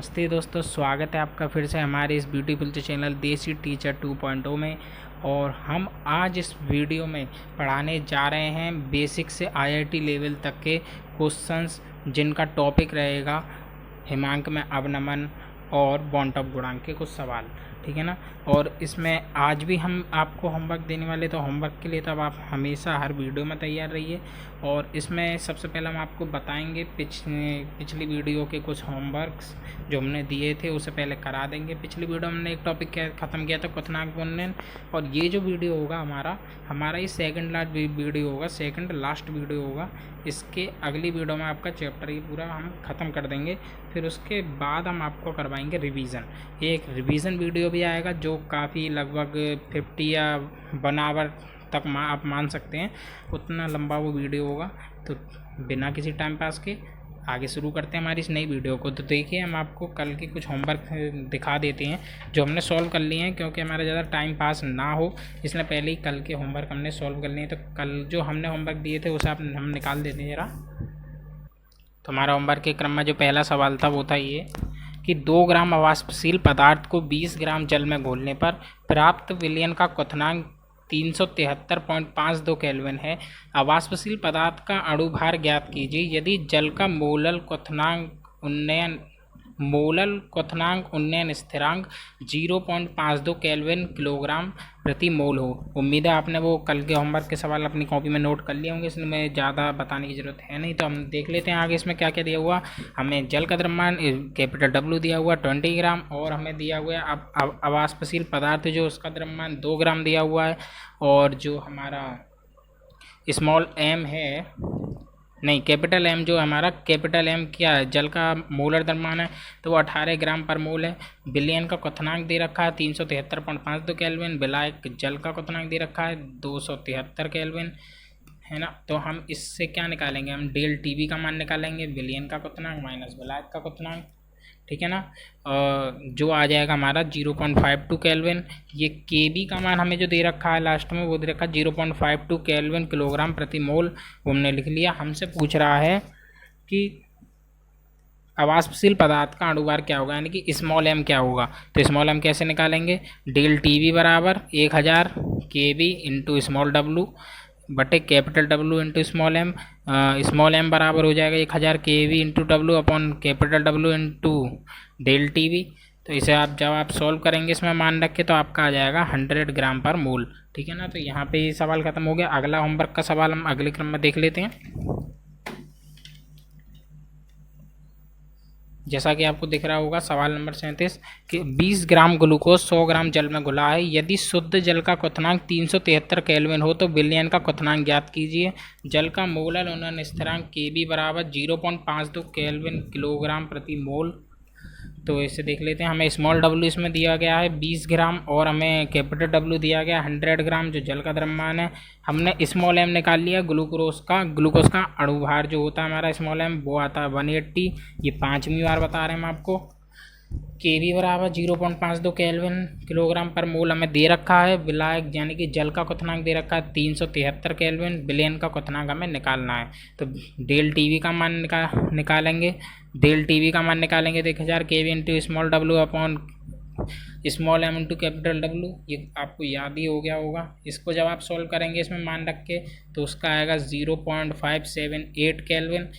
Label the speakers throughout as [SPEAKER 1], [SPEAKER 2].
[SPEAKER 1] नमस्ते दोस्तों, स्वागत है आपका फिर से हमारे इस ब्यूटीफुल चैनल देसी टीचर 2.0 में। और हम आज इस वीडियो में पढ़ाने जा रहे हैं बेसिक से आईआईटी लेवल तक के क्वेश्चंस, जिनका टॉपिक रहेगा हिमांक में अवनमन और बॉन्ट-ऑफ गुणांक के कुछ सवाल, ठीक है ना। और इसमें आज भी हम आपको होमवर्क देने वाले, तो होमवर्क के लिए तब आप हमेशा हर वीडियो में तैयार रहिए। और इसमें सबसे पहले हम आपको बताएंगे पिछली वीडियो के कुछ होमवर्क्स जो हमने दिए थे, उसे पहले करा देंगे। पिछली वीडियो में हमने एक टॉपिक ख़त्म किया था, क्वथनांक गुणन। और ये जो वीडियो होगा हमारा ये सेकंड लास्ट वीडियो होगा। इसके अगली वीडियो में आपका चैप्टर ये पूरा हम ख़त्म कर देंगे। फिर उसके बाद हम आपको करवाएंगे रिवीजन। एक रिवीजन वीडियो भी आएगा जो काफ़ी लगभग 50 या 1 आवर तक आप मान सकते हैं, उतना लंबा वो वीडियो होगा। तो बिना किसी टाइम पास के आगे शुरू करते हैं हमारी इस नई वीडियो को। तो देखिए, हम आपको कल के कुछ होमवर्क दिखा देते हैं जो हमने सॉल्व कर लिए हैं, क्योंकि हमारा ज़्यादा टाइम पास ना हो इसलिए पहले ही कल के होमवर्क हमने सॉल्व कर लिए हैं। तो कल जो हमने होमवर्क दिए थे उसे हम निकाल देते हैं ज़रा। तो हमारा होमवर्क के क्रम में जो पहला सवाल था वो था ये कि 2 ग्राम अवाष्पशील पदार्थ को 20 ग्राम जल में घोलने पर प्राप्त विलयन का क्वथनांक 373.52 केल्विन है। अवाष्पशील पदार्थ का अणुभार ज्ञात कीजिए। यदि जल का मोलल क्वथनांक उन्नयन स्थिरांक 0.52 केल्विन किलोग्राम प्रति मोल हो। उम्मीद है आपने वो कल के होमवर्क के सवाल अपनी कॉपी में नोट कर लिए होंगे, इसमें ज़्यादा बताने की ज़रूरत है नहीं। तो हम देख लेते हैं आगे इसमें क्या क्या दिया हुआ। हमें जल का द्रव्यमान कैपिटल W दिया हुआ 20 ग्राम, और हमें दिया हुआ है अब अवाष्पशील पदार्थ जो उसका द्रव्यमान 2 ग्राम दिया हुआ है। और जो हमारा स्मॉल m है, नहीं कैपिटल M, जो हमारा कैपिटल M क्या है, जल का मोलर द्रव्यमान है, तो वो 18 ग्राम पर मोल है। विलयन का क्वथनांक दे रखा है 373.52 केल्विन। विलायक जल का क्वथनांक दे रखा है 273 केल्विन, है ना। तो हम इससे क्या निकालेंगे, हम डेल टीवी का मान निकालेंगे, विलयन का क्वथनांक माइनस विलायक का क्वथनांक, ठीक है ना। जो आ जाएगा हमारा 0.52 केल्विन। ये केबी का मान हमें जो दे रखा है लास्ट में, वो दे रखा है 0.52 केल्विन किलोग्राम प्रति मोल, वो हमने लिख लिया। हमसे पूछ रहा है कि अवाष्पशील पदार्थ का अणुभार क्या होगा, यानी कि स्मॉल m क्या होगा। तो स्मॉल m कैसे निकालेंगे, डेल टीवी बराबर 1000 केबी इंटू स्मॉल w बटे capital W into small m। Small m बराबर हो जाएगा 1000 KV into W upon capital W into del TV. तो इसे आप जब आप सॉल्व करेंगे इसमें मान रख के, तो आपका आ जाएगा 100 ग्राम पर मोल, ठीक है ना। तो यहाँ पे ये सवाल खत्म हो गया। अगला होमवर्क का सवाल हम अगले क्रम में देख लेते हैं। जैसा कि आपको दिख रहा होगा सवाल नंबर 37 कि 20 ग्राम ग्लूकोज 100 ग्राम जल में घुला है। यदि शुद्ध जल का क्वथनांक 373 केल्विन हो तो विलयन का क्वथनांक ज्ञात कीजिए। जल का मोलल उन्नयन स्थिरांक Kb बराबर 0.52 केल्विन किलोग्राम प्रति मोल। तो इसे देख लेते हैं। हमें स्मॉल W इसमें दिया गया है 20 ग्राम, और हमें कैपिटल W दिया गया 100 ग्राम जो जल का द्रव्यमान है। हमने स्मॉल m निकाल लिया ग्लूकोज का अणुभार जो होता है हमारा स्मॉल m, वो आता है 180। ये 5वीं बार बता रहे हैं हम आपको। Kb बराबर 0.52 केल्विन किलोग्राम पर मोल हमें दे रखा है। विलायक यानी कि जल का क्वथनांक दे रखा है 373 केल्विन। विलयन का क्वथनांक हमें निकालना है। तो डेल टीवी का मान निकालेंगे। डेल टीवी का मान निकालेंगे तो 1000 KV into small W upon small m into capital W। ये आपको याद ही हो गया होगा। इसको जब आप सॉल्व करेंगे इसमें मान रख के, तो उसका आएगा 0.578 केल्विन।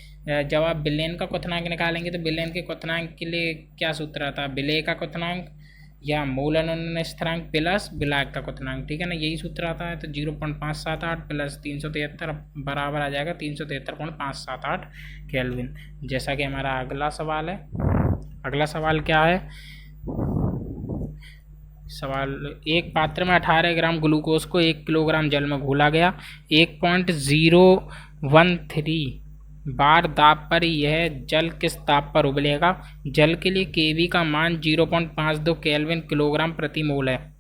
[SPEAKER 1] जब आप विलयन का क्वथनांक निकालेंगे तो विलयन के क्वथनांक के लिए क्या सूत्र आता है, विलेय का क्वथनांक या मोलल उन्नयन स्थिरांक प्लस विलायक का क्वथनांक, ठीक है ना, यही सूत्र आता है। तो 0.578 प्लस 373 बराबर आ जाएगा 373.578 केल्विन। जैसा कि हमारा अगला सवाल है। अगला सवाल क्या है, सवाल एक पात्र में 18 ग्राम ग्लूकोज को 1 किलोग्राम जल में घोला गया। 1.013 बार दाब पर यह जल किस ताप पर उबलेगा। जल के लिए Kb का मान 0.52 केल्विन किलोग्राम प्रति मोल है।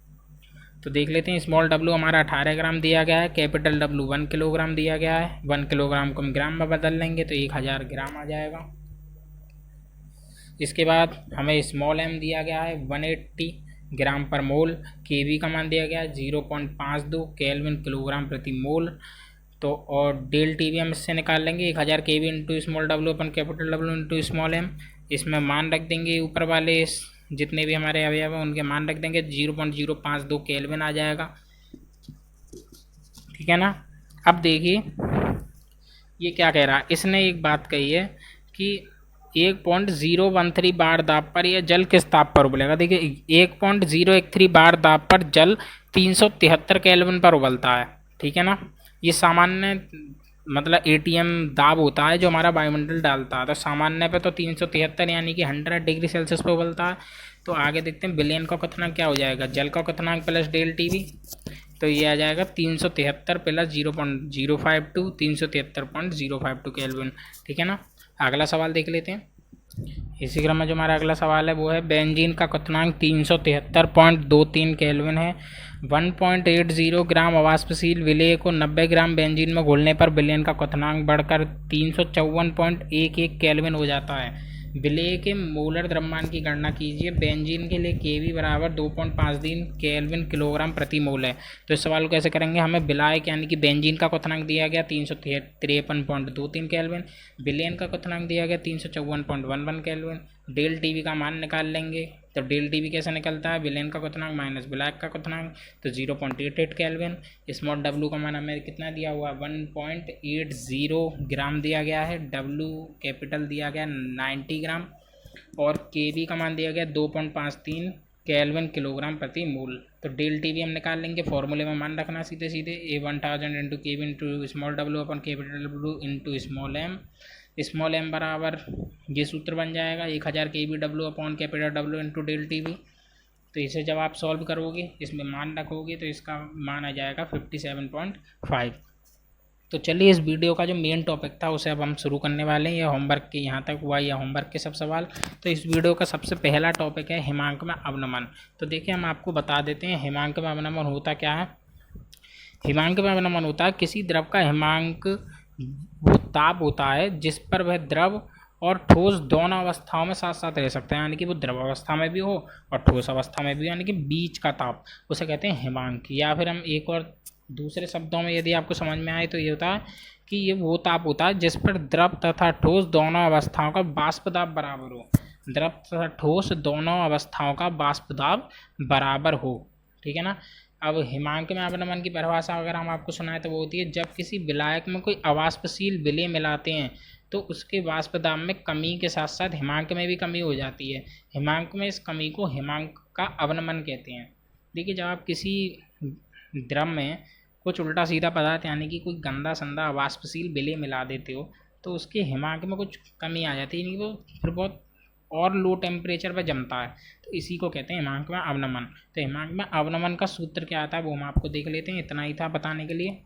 [SPEAKER 1] तो देख लेते हैं। स्मॉल W हमारा 18 ग्राम दिया गया है, कैपिटल W 1 किलोग्राम दिया गया है। 1 किलोग्राम को हम ग्राम में बदल लेंगे तो 1000 ग्राम आ जाएगा। इसके बाद हमें स्मॉल m दिया गया है 180 ग्राम पर मोल। Kb का मान दिया गया है 0.52 केल्विन किलोग्राम प्रति मोल। तो और डेल टीवी हम इससे निकाल लेंगे 1000 KV into small W upon capital W into small m। इसमें मान रख देंगे ऊपर वाले जितने भी हमारे अवयव हैं उनके मान रख देंगे, 0.052 केल्विन आ जाएगा। ठीक है ना। अब देखिए ये क्या कह रहा है, इसने एक बात कही है कि 1.013 बार दाब पर यह जल किस ताप पर उबलेगा। देखिए 1.013 बार दाब पर जल 373 केल्विन पर उबलता है। ठीक है ना। ये सामान्य मतलब एटीएम दाब होता है जो हमारा वायुमंडल डालता है, तो सामान्य पे तो 373 यानी कि 100 डिग्री सेल्सियस पे उबलता है। तो आगे देखते हैं विलयन का क्वथनांक क्या हो जाएगा, जल का क्वथनांक प्लस डेल टीवी, तो ये आ जाएगा 373 प्लस 0.052, 373.052 केल्विन। ठीक है ना। अगला सवाल देख लेते हैं। इसी क्रम में जो हमारा अगला सवाल है वो है बेंजीन का क्वथनांक 373.23 केल्विन है। 1.80 ग्राम अवाष्पशील विलेय को 90 ग्राम बेंजीन में घोलने पर विलयन का क्वथनांक बढ़कर 354.11 केल्विन हो जाता है। विलेय के मोलर द्रव्यमान की गणना कीजिए। बेंजीन के लिए केवी बराबर 2.53 केल्विन किलोग्राम प्रति मोल है। तो इस सवाल को कैसे करेंगे, हमें विलायक यानी कि बेंजीन का क्वथनांक दिया गया 353.23 केल्विन, विलयन का क्वथनांक दिया गया 354.11 केल्विन, डेल टीवी का मान निकाल लेंगे। तो डेल टीवी कैसे निकलता है, विलयन का क्वथनांक माइनस विलायक का क्वथनांक, तो 0.88 केल्विन। स्मॉल डब्लू का मान हमें कितना दिया हुआ, 1.80 ग्राम दिया गया है, डब्लू कैपिटल दिया गया 90 ग्राम, और केवी का मान दिया गया 2.53 केल्विन किलोग्राम प्रति मोल। तो डेल टीवी हम निकाल लेंगे, फॉर्मूले में मान रखना सीधे सीधे, A1000 into KV into small W upon capital W into small M बराबर ये सूत्र बन जाएगा 1000 KV W upon capital W into del TV. तो इसे जब आप सॉल्व करोगे इसमें मान रखोगे तो इसका मान आ जाएगा 57.5। तो चलिए इस वीडियो का जो मेन टॉपिक था उसे अब हम शुरू करने वाले हैं। ये होमवर्क के यहाँ तक हुआ या होमवर्क के सब सवाल। तो इस वीडियो का सबसे पहला टॉपिक है हिमांक में अवनमन। तो देखिए हम आपको बता देते हैं हिमांक में अवनमन होता क्या है। हिमांक में अवनमन होता है किसी द्रव का हिमांक वो ताप होता है जिस पर वह द्रव और ठोस दोनों अवस्थाओं में साथ साथ रह सकते हैं, यानी कि वो द्रव अवस्था में भी हो और ठोस अवस्था में भी, यानी कि बीच का ताप, उसे कहते हैं हिमांक। या फिर हम एक और दूसरे शब्दों में यदि आपको समझ में आए तो ये होता है कि ये वो ताप होता है जिस पर द्रव तथा ठोस दोनों अवस्थाओं का वाष्प दाब बराबर हो। द्रव तथा ठोस दोनों अवस्थाओं का वाष्प दाब बराबर हो। ठीक है ना। अब हिमांक में अवनमन की परिभाषा अगर हम आपको सुनाएं तो वो होती है जब किसी विलायक में कोई अवाष्पशील विलेय मिलाते हैं तो उसके वाष्प दाब में कमी के साथ साथ हिमांक में भी कमी हो जाती है। हिमांक में इस कमी को हिमांक का अवनमन कहते हैं। देखिए जब आप किसी द्रव में कुछ उल्टा सीधा पदार्थ यानी कि कोई गंदा संदा अवाष्पशील विलेय मिला देते हो तो उसके हिमांक में कुछ कमी आ जाती है, यानी वो फिर बहुत और लो टेम्परेचर पर जमता है, तो इसी को कहते हैं हिमांक में अवनमन। तो हिमांक में अवनमन का सूत्र क्या आता है वो हम आपको देख लेते हैं। इतना ही था बताने के लिए।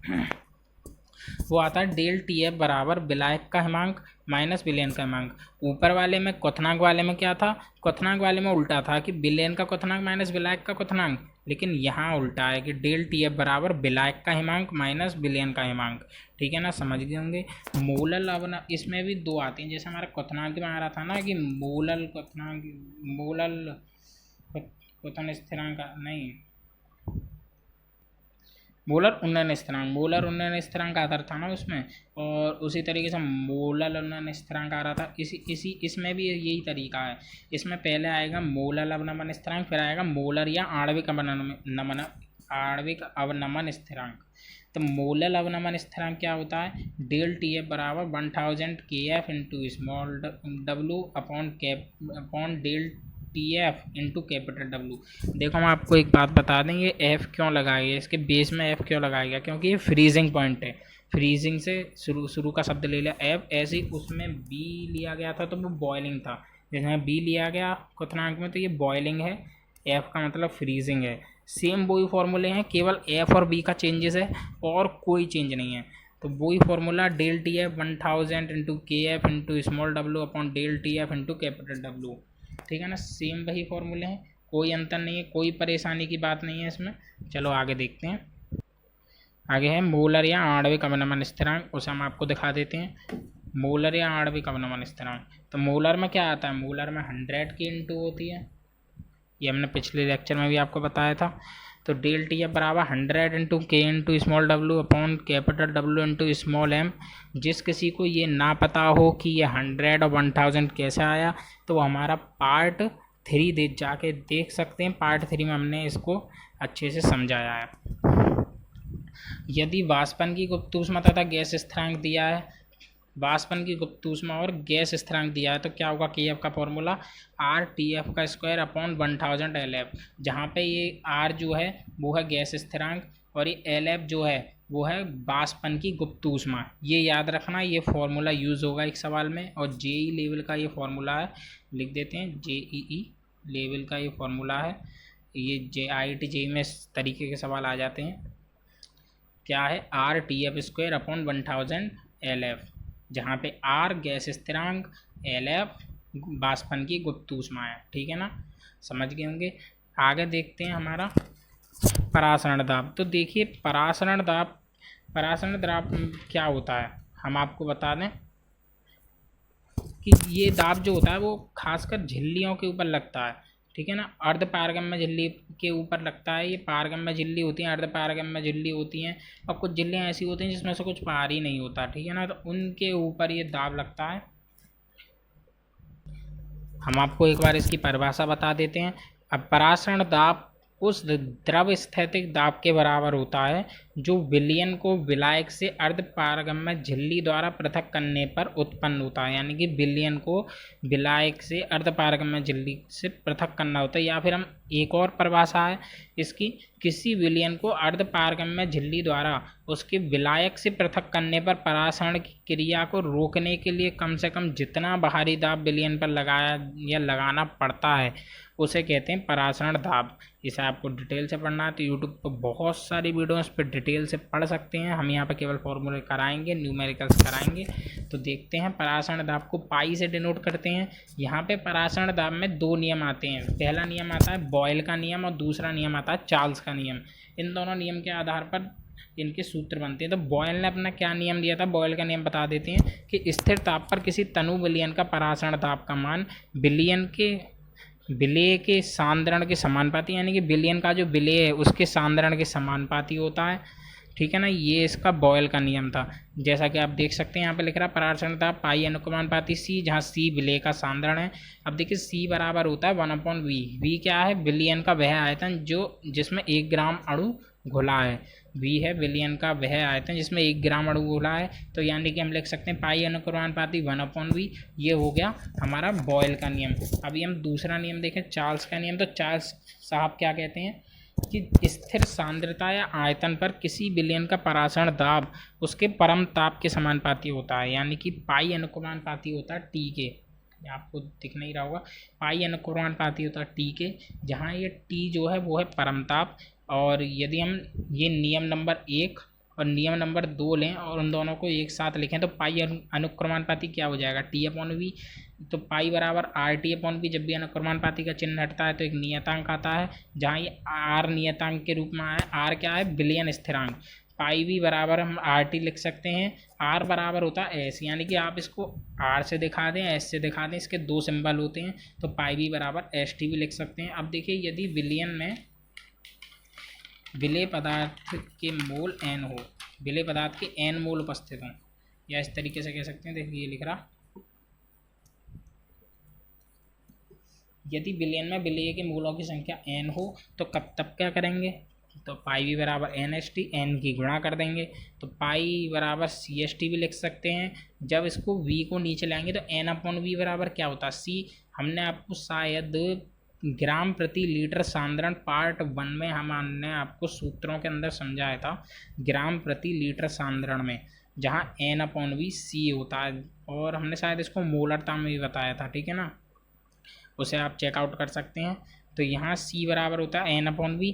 [SPEAKER 1] वो आता है डेल टी एफ बराबर विलायक का हिमांक माइनस विलयन का हिमांक। ऊपर वाले में क्वथनांक वाले में क्या था, क्वथनांक वाले में उल्टा था कि विलयन का क्वथनांक माइनस विलायक का क्वथनांक, लेकिन यहाँ उल्टा है कि डेल टी एफ बराबर विलायक का हिमांक माइनस विलयन का हिमांक। ठीक है ना, समझ गए होंगे। मोलल अवन इसमें भी दो आती हैं, जैसे हमारा क्वथनांक में आ रहा था ना कि मोलल क्वथनांक, मोलल क्वथन स्थिरांक नहीं, मोलर उन्नयन स्थिरांक, मोलर उन्नयन स्थिरांक आता था ना उसमें, और उसी तरीके से मोलल उन्नयन स्थिरांक आ रहा था। इसमें भी यही तरीका है। इसमें पहले आएगा मोलल अवनमन स्थिरांक, फिर आएगा मोलर या आणविक अवनमन स्थिरांक। तो मोलल अवनमन स्थिरांक क्या होता है, डेल टी एफ बराबर 1000 K F into small W upon del T F into capital W. देखो हम आपको एक बात बता दें, ये एफ क्यों लगाया गया, इसके बेस में एफ क्यों लगाया गया, क्योंकि ये फ्रीजिंग पॉइंट है। फ्रीजिंग से शुरू का शब्द ले लिया एफ, ऐसे ही उसमें बी लिया गया था तो वो बॉयलिंग था, जैसे बी लिया गया क्वथनांक में तो ये बॉयलिंग है, एफ का मतलब फ्रीजिंग है। सेम वही फॉर्मूले हैं, केवल एफ और बी का चेंजेस है और कोई चेंज नहीं है। तो वही formula del T F 1000 into K F into small W upon del T F into capital W. ठीक है ना, सेम वही फॉर्मूले हैं, कोई अंतर नहीं है, कोई परेशानी की बात नहीं है इसमें। चलो आगे देखते हैं। आगे है मोलर या आणविक अवनमन स्थिरांक, उसे हम आपको दिखा देते हैं। मोलर या आणविक अवनमन स्थिरांक, तो मोलर में क्या आता है, मोलर में 100 की इंटू होती है, ये हमने पिछले लेक्चर में भी आपको बताया था। तो डेल टी एफ बराबर 100 into K into small W upon capital W into small M. जिस किसी को ये ना पता हो कि ये 100 और 1000 कैसे आया, तो वो हमारा पार्ट 3 जाके देख सकते हैं। पार्ट 3 में हमने इसको अच्छे से समझाया है। यदि वाष्पन की गुप्त ऊष्मा तथा गैस स्थिरांक दिया है, वाष्पन की गुप्त ऊष्मा और गैस स्थिरांक दिया है, तो क्या होगा के एफ का फॉर्मूला आर टी एफ का स्क्वायर अपॉन 1000 एल एफ, जहाँ पे ये आर जो है वो है गैस स्थिरांक और ये एल एफ जो है वो है वाष्पन की गुप्त ऊष्मा। ये याद रखना, ये फॉर्मूला यूज़ होगा एक सवाल में। और जेई लेवल का ये फॉर्मूला है, लिख देते हैं, जेईई लेवल का ये फॉर्मूला है। ये IIT जेई में इस तरीके के सवाल आ जाते हैं। क्या है, R T F square upon 1000 L F, जहाँ पे आर गैस स्थिरांक, एल एफ वाष्पन की गुप्त ऊष्मा है। ठीक है ना, समझ गए होंगे। आगे देखते हैं हमारा परासरण दाब। तो देखिए परासरण दाब क्या होता है, हम आपको बता दें कि ये दाब जो होता है वो खासकर झिल्लियों के ऊपर लगता है। ठीक है ना, अर्ध पारगम्य झिल्ली के ऊपर लगता है। ये पारगम्य झिल्ली होती हैं, अर्ध पारगम्य झिल्ली होती हैं, और कुछ झिल्लियाँ ऐसी होती हैं जिसमें से कुछ पार ही नहीं होता। ठीक है ना, तो उनके ऊपर ये दाब लगता है। हम आपको एक बार इसकी परिभाषा बता देते हैं। अब परासरण दाब उस द्रव स्थैतिक दाब के बराबर होता है जो विलयन को विलायक से अर्ध पारगम्य झिल्ली द्वारा पृथक करने पर उत्पन्न होता है। यानी कि विलयन को विलायक से अर्ध पारगम्य झिल्ली से पृथक करना होता है। या फिर हम एक और परिभाषा है इसकी, किसी विलयन को अर्ध पारगम्य झिल्ली द्वारा उसके विलायक से पृथक करने पर परासरण की क्रिया को रोकने के लिए कम से कम जितना बाहरी दाब विलयन पर लगाया या लगाना पड़ता है उसे कहते हैं परासरण दाब। इसे आपको डिटेल से पढ़ना है तो यूट्यूब पर बहुत सारी वीडियोस पे डिटेल से पढ़ सकते हैं। हम यहाँ पर केवल फॉर्मूले कराएंगे, न्यूमेरिकल्स कराएंगे। तो देखते हैं परासरण दाब को पाई से डिनोट करते हैं। यहाँ पे परासरण दाब में 2 नियम आते हैं। पहला नियम आता है बॉयल का नियम और दूसरा नियम आता है चार्ल्स का नियम। इन दोनों नियम के आधार पर इनके सूत्र बनते हैं। तो बॉयल ने अपना क्या नियम दिया था, बॉयल का नियम बता देते हैं कि स्थिर ताप पर किसी तनु विलयन का परासरण दाब का मान विलयन के विलेय के सांद्रण के समानुपाती, यानी कि विलयन का जो विलेय है उसके सांद्रण के समानुपाती होता है। ठीक है ना, ये इसका बॉयल का नियम था। जैसा कि आप देख सकते हैं यहाँ पे लिख रहा है परासरण दाब पाई अनुक्रमानुपाती सी, जहाँ सी विलेय का सांद्रण है। अब देखिए सी बराबर होता है 1/V। वी क्या है, विलयन का वह आयतन जो जिसमें 1 ग्राम अणु घुला है। वी है विलयन का वह आयतन जिसमें 1 ग्राम अणु घुला है। तो यानी कि हम लिख सकते हैं पाई अनुक्रमानुपाती 1/V। ये हो गया हमारा बॉयल का नियम। अभी हम दूसरा नियम देखें, चार्ल्स का नियम। तो चार्ल्स साहब क्या कहते हैं कि स्थिर सांद्रता या आयतन पर किसी विलयन का परासरण दाब उसके परम ताप के समानुपाती होता है। यानी कि पाई अनुक्रमानुपाती होता है टी के, आपको दिख नहीं रहा होगा, पाई अनुक्रमानुपाती होता है टी के, जहाँ ये टी जो है वो है परम ताप। और यदि हम ये नियम नंबर 1 और नियम नंबर 2 लें और उन दोनों को एक साथ लिखें तो पाई अनुक्रमानुपाती क्या हो जाएगा, T/V। तो पाई बराबर RT/V। जब भी अनुक्रमानुपाती का चिन्ह हटता है तो एक नियतांक आता है, जहाँ ये R नियतांक के रूप में आया। R क्या है, विलयन स्थिरांक। पाई भी बराबर हम RT लिख सकते हैं। R बराबर होता है S, यानी कि आप इसको R से दिखा दें, S से दिखा दें, इसके 2 सिंबल होते हैं। तो पाई भी बराबर ST भी लिख सकते हैं। अब देखिए यदि विलयन में विलेय पदार्थ के मोल n हो, विलेय पदार्थ के n मोल उपस्थित हों, या इस तरीके से कह सकते हैं, देखिए ये लिख रहा, यदि विलयन में विलेय के मोलों की संख्या n हो तो तब क्या करेंगे, तो पाई भी बराबर NST, n की गुणा कर देंगे। तो पाई बराबर CST भी लिख सकते हैं। जब इसको v को नीचे लाएंगे तो n/V बराबर क्या होता है, C। हमने आपको शायद ग्राम प्रति लीटर सांद्रण पार्ट 1 में हमने आपको सूत्रों के अंदर समझाया था, ग्राम प्रति लीटर सांद्रण में, जहाँ n/V C होता है। और हमने शायद इसको मोलरता में भी बताया था। ठीक है ना, उसे आप चेकआउट कर सकते हैं। तो यहाँ C बराबर होता है n/V।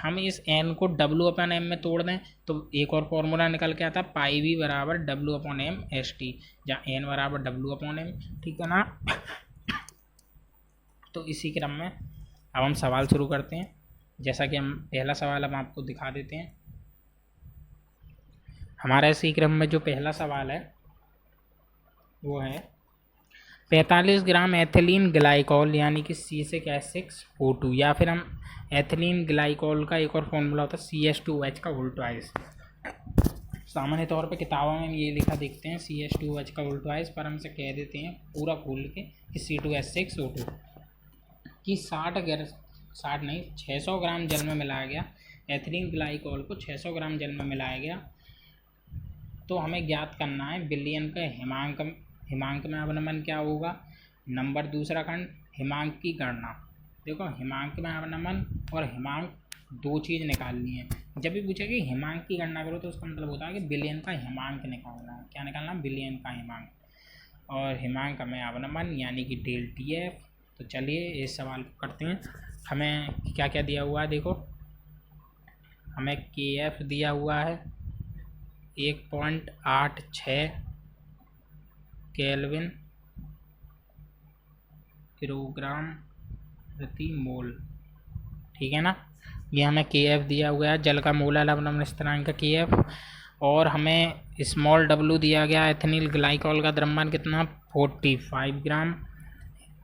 [SPEAKER 1] हम इस n को W/M में तोड़ दें तो एक और फॉर्मूला निकल के आता है, पाई भी बराबर W/M/ST, जहाँ n बराबर W/M। ठीक है ना, तो इसी क्रम में अब हम सवाल शुरू करते हैं। जैसा कि हम पहला सवाल हम आपको दिखा देते हैं। हमारा इसी क्रम में जो पहला सवाल है वो है, 45 ग्राम एथिलीन ग्लाइकॉल यानी कि C6H6O2, या फिर हम एथिलीन ग्लाइकॉल का एक और फॉर्मूला होता है CH2OH का होल ट्वाइस। सामान्य तौर पे किताबों में ये लिखा देखते हैं CH2OH का होल ट्वाइस, पर हम इसे कह देते हैं पूरा खोल के कि C2H6O2 कि 600 ग्राम जल में मिलाया गया एथिलीन ग्लाइकॉल को 600 ग्राम जल में मिलाया गया। तो हमें ज्ञात करना है बिलियन का हिमांक में अवनमन क्या होगा। नंबर दूसरा खंड हिमांक की गणना। देखो हिमांक में अवनमन और हिमांक दो चीज़ निकालनी है। जब भी पूछे कि हिमांक की गणना करो तो उसका मतलब होता है कि बिलियन का हिमांक निकालना है। क्या निकालना? बिलियन का हिमांक। और हिमांक में अवनमन यानी कि ΔTF। तो चलिए इस सवाल को करते हैं। हमें क्या क्या दिया हुआ है देखो, हमें KF दिया हुआ है 1.86 केल्विन किलोग्राम प्रति मोल, ठीक है ना। ये हमें KF दिया हुआ है, जल का मोलर लवणता स्थिरांक का KF। और हमें स्मॉल w दिया गया एथिलीन ग्लाइकॉल का द्रव्यमान कितना 45 ग्राम।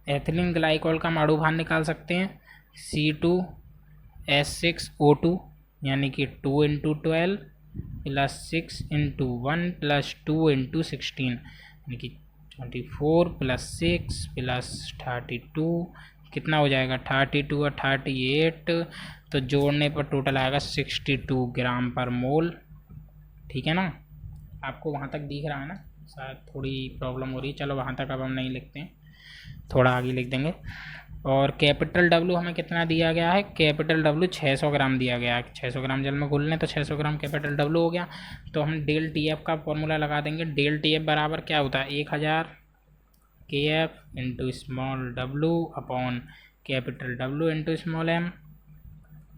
[SPEAKER 1] एथिलीन ग्लाइकॉल का अणु भार निकाल सकते हैं C2H6O2 यानी कि 2 × 12 + 6 × 1 + 2 × 16 यानी कि 24 + 6 + 32 कितना हो जाएगा 32 और 38, तो जोड़ने पर टोटल आएगा 62 ग्राम पर मोल, ठीक है ना। आपको वहाँ तक दिख रहा है ना? शायद थोड़ी प्रॉब्लम हो रही है, चलो वहाँ तक अब हम नहीं लिखते हैं, थोड़ा आगे लिख देंगे। और कैपिटल W हमें कितना दिया गया है? कैपिटल W 600 ग्राम दिया गया है। 600 ग्राम जल में घोल लें तो 600 ग्राम कैपिटल W हो गया। तो हम ΔTF का फॉर्मूला लगा देंगे। ΔTF बराबर क्या होता है 1000 KF × small w upon capital W × small m।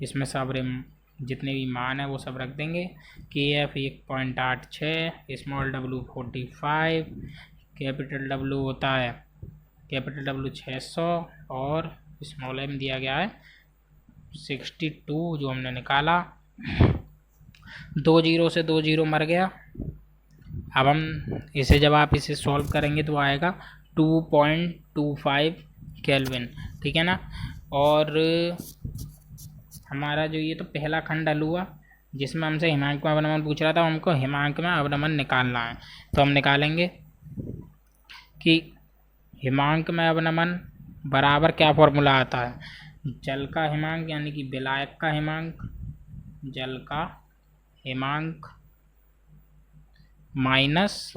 [SPEAKER 1] इसमें सब जितने भी मान है वो सब रख देंगे। KF 1.86, small w 45, capital W होता है कैपिटल W 600 और स्मॉल m दिया गया है 62 जो हमने निकाला। 2 जीरो से 2 जीरो मर गया। अब हम इसे जब आप इसे सॉल्व करेंगे तो आएगा 2.25 केल्विन, ठीक है ना। और हमारा जो ये तो पहला खंड हल हुआ जिसमें हमसे हिमांक में अवनमन पूछ रहा था, हमको हिमांक में अवनमन निकालना है। तो हम निकालेंगे कि हिमांक में अवनमन बराबर क्या फॉर्मूला आता है, जल का हिमांक यानी कि विलायक का हिमांक, जल का हिमांक माइनस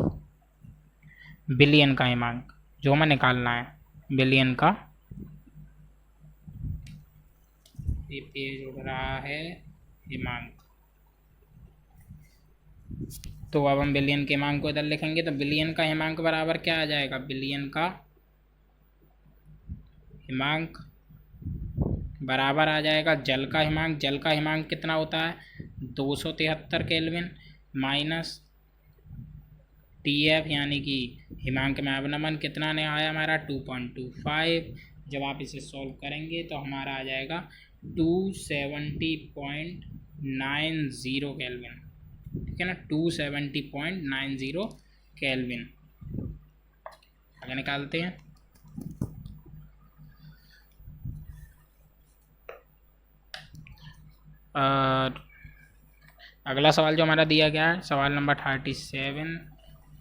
[SPEAKER 1] बिलियन का हिमांक, जो हमें निकालना है बिलियन का। ये पेज उड़ रहा है हिमांक। तो अब हम बिलियन के हिमांक को इधर लिखेंगे तो बिलियन का हिमांक बराबर क्या आ जाएगा, बिलियन का हिमांक बराबर आ जाएगा जल का हिमांक। जल का हिमांक कितना होता है 273 केल्विन माइनस TF यानी कि हिमांक में अवनमन कितना ने आया हमारा 2.25। जब आप इसे सॉल्व करेंगे तो हमारा आ जाएगा 270.90 केल्विन, ठीक है ना, 270.90 केल्विन। आगे निकालते हैं। अगला सवाल जो हमारा दिया गया है सवाल नंबर 37,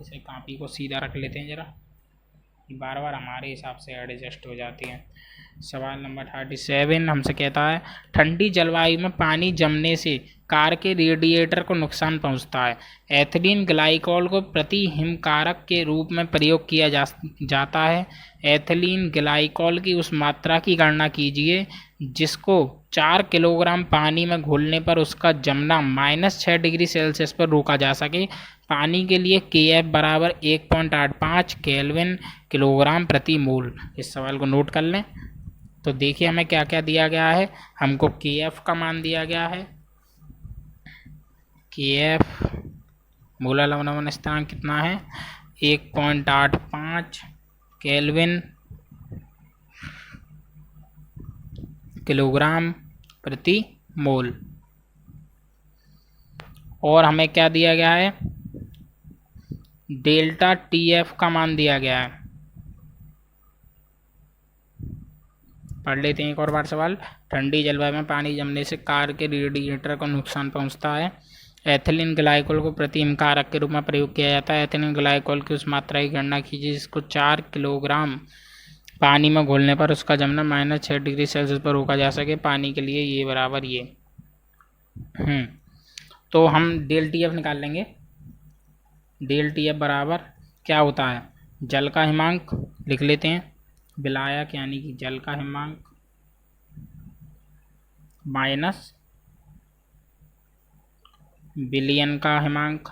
[SPEAKER 1] इसे कॉपी को सीधा रख लेते हैं ज़रा, बार बार हमारे हिसाब से एडजस्ट हो जाती है। सवाल नंबर 37 हमसे कहता है ठंडी जलवायु में पानी जमने से कार के रेडिएटर को नुकसान पहुंचता है। एथिलीन ग्लाइकॉल को प्रति हिमकारक के रूप में प्रयोग किया जाता है। एथिलीन ग्लाइकॉल की उस मात्रा की गणना कीजिए जिसको 4 किलोग्राम पानी में घोलने पर उसका जमना -6 डिग्री सेल्सियस पर रोका जा सके। पानी के लिए KF बराबर 1.85 केल्विन किलोग्राम प्रति मोल। इस सवाल को नोट कर लें। तो देखिए हमें क्या क्या दिया गया है। हमको KF का मान दिया गया है, KF मोलर लवणता स्थिरांक कितना है 1.85 केल्विन किलोग्राम प्रति मोल। और हमें क्या दिया गया है ΔTF का मान दिया गया है पढ़ लेते हैं एक और बार सवाल। ठंडी जलवायु में पानी जमने से कार के रेडिएटर को नुकसान पहुंचता है। एथिलीन ग्लाइकोल को प्रतिहिम कारक के रूप में प्रयोग किया जाता है। एथिलीन ग्लाइकोल की उस मात्रा की गणना कीजिए जिसको 4 किलोग्राम पानी में घोलने पर उसका जमना -6 डिग्री सेल्सियस पर रोका जा सके। पानी के लिए ये बराबर ये। तो हम डेल टी एफ निकाल लेंगे। डेल टी एफ बराबर क्या होता है, जल का हिमांक लिख लेते हैं, विलायक यानी कि जल का हिमांक माइनस विलयन का हिमांक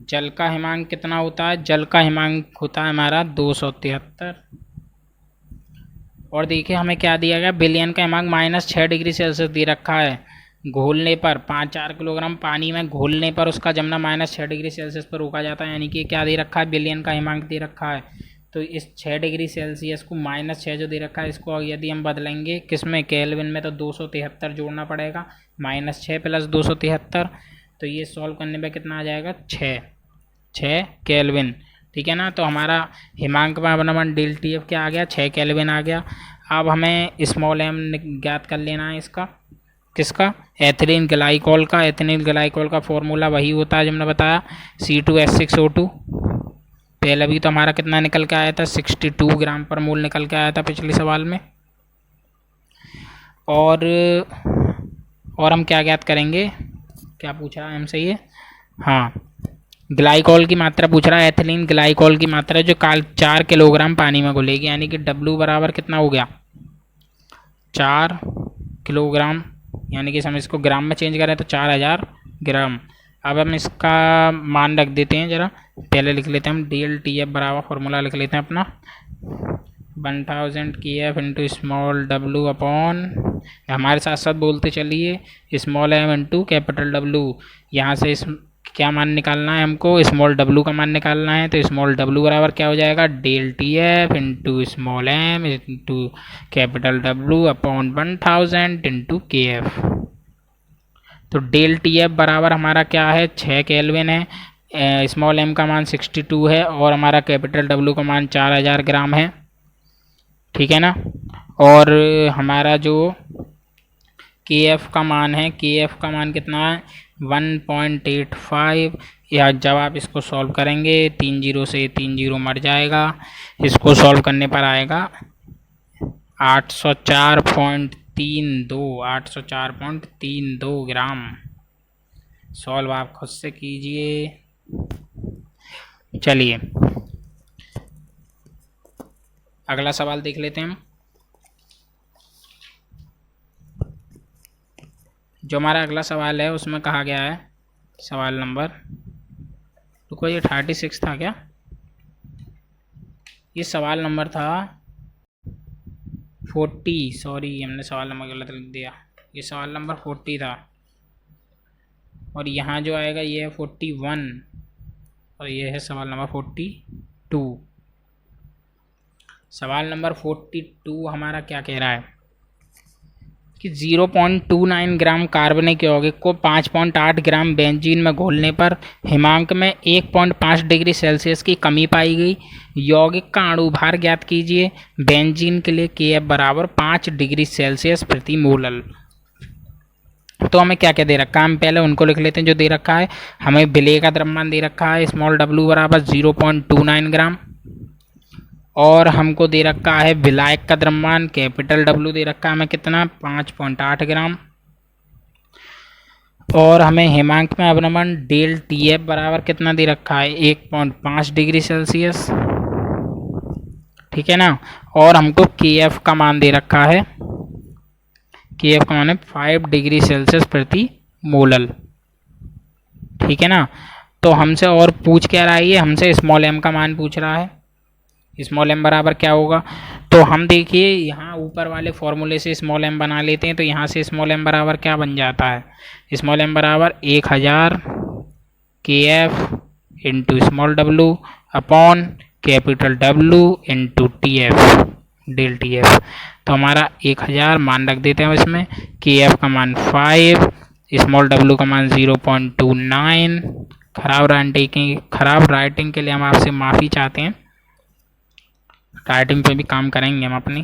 [SPEAKER 1] जल का हिमांक कितना होता है, जल का हिमांक होता है हमारा 273। और देखिए हमें क्या दिया गया, विलयन का हिमांक -6 डिग्री सेल्सियस दे रखा है। घोलने पर 5-4 किलोग्राम पानी में घोलने पर उसका जमना -6 डिग्री सेल्सियस पर रोका जाता है, यानी कि क्या दे रखा है, विलयन का हिमांक दे रखा है। तो इस 6 डिग्री सेल्सियस को -6 जो दे रखा है इसको यदि हम बदलेंगे किस में, केल्विन में, तो 273 जोड़ना पड़ेगा, -6 + 273। तो ये सॉल्व करने पे कितना आ जाएगा, 6 केल्विन। ठीक है ना। तो हमारा हिमांक में अपना डेल टी एफ क्या आ गया, 6 केल्विन आ गया। अब हमें स्मॉल एम ज्ञात कर लेना है इसका, किसका, एथिलीन ग्लाइकोल का। एथिलीन ग्लाइकोल का फॉर्मूला वही होता है जो हमने बताया, C2H6O2। पहले भी तो हमारा कितना निकल के आया था, 62 ग्राम पर मोल निकल के आया था पिछले सवाल में। और हम क्या ज्ञात करेंगे, क्या पूछा है हमसे ये, हाँ ग्लाइकोल की मात्रा पूछ रहा है। एथिलीन ग्लाइकोल की मात्रा जो 4 किलोग्राम पानी में घुलेगी, यानी कि W बराबर कितना हो गया, 4 किलोग्राम, यानी कि हम इसको ग्राम में चेंज करें तो 4000 ग्राम। अब हम इसका मान रख देते हैं, ज़रा पहले लिख लेते हैं हम, डेल टी एफ बराबर फॉर्मूला लिख लेते हैं अपना 1000 kF into small W upon, हमारे साथ साथ बोलते चलिए, small M into capital W। यहाँ से इस क्या मान निकालना है हमको, स्मॉल W का मान निकालना है। तो स्मॉल W बराबर क्या हो जाएगा, del T F into small M into capital W upon 1000 into KF। तो डेल टी एफ बराबर हमारा क्या है, 6 केल्विन है, स्मॉल एम का मान 62 है और हमारा कैपिटल W का मान 4000 ग्राम है। ठीक है ना। और हमारा जो KF का मान है, KF का मान कितना है, 1.85। या जब आप इसको सॉल्व करेंगे 3 0 से 3 0 मर जाएगा, इसको सॉल्व करने पर आएगा 804.32 ग्राम। सॉल्व आप खुद से कीजिए। चलिए अगला सवाल देख लेते हैं हम। जो हमारा अगला सवाल है उसमें कहा गया है, सवाल नंबर, रुको ये 36 था क्या, ये सवाल नंबर था 40, सॉरी हमने सवाल नंबर गलत लिख दिया, ये सवाल नंबर 40 था। और यहाँ जो आएगा ये है 41 और ये है सवाल नंबर 42। सवाल नंबर 42 हमारा क्या कह रहा है कि 0.29 ग्राम कार्बनिक यौगिक को 5.8 ग्राम बेंजीन में घोलने पर हिमांक में 1.5 डिग्री सेल्सियस की कमी पाई गई। यौगिक का अणुभार ज्ञात कीजिए। बेंजीन के लिए KF बराबर 5 डिग्री सेल्सियस प्रति मोल। तो हमें क्या क्या दे रखा है, हम पहले उनको लिख लेते हैं जो दे रखा है। हमें विलेय का द्रव्यमान दे रखा है, स्मॉल W बराबर 0.29 ग्राम। और हमको दे रखा है विलायक का द्रव्यमान, कैपिटल W दे रखा है हमें कितना, 5.8 ग्राम। और हमें हिमांक में अवनमन डेल TF बराबर कितना दे रखा है, 1.5 डिग्री सेल्सियस। ठीक है ना। और हमको KF का मान दे रखा है, KF का मान है 5 डिग्री सेल्सियस प्रति मोल। ठीक है ना। तो हमसे और पूछ क्या रहा है, ये हमसे स्मॉल m का मान पूछ रहा है। स्मॉल m बराबर क्या होगा, तो हम देखिए यहाँ ऊपर वाले फॉर्मूले से स्मॉल m बना लेते हैं। तो यहाँ से स्मॉल m बराबर क्या बन जाता है, स्मॉल m बराबर 1000 KF into small W upon capital W into TF, del TF। तो हमारा 1000 मान रख देते हैं इसमें, KF का मान 5 स्मॉल डब्लू का मान 0.29। खराब राइटिंग के लिए हम आपसे माफ़ी चाहते हैं, राइटिंग पे भी काम करेंगे हम अपनी।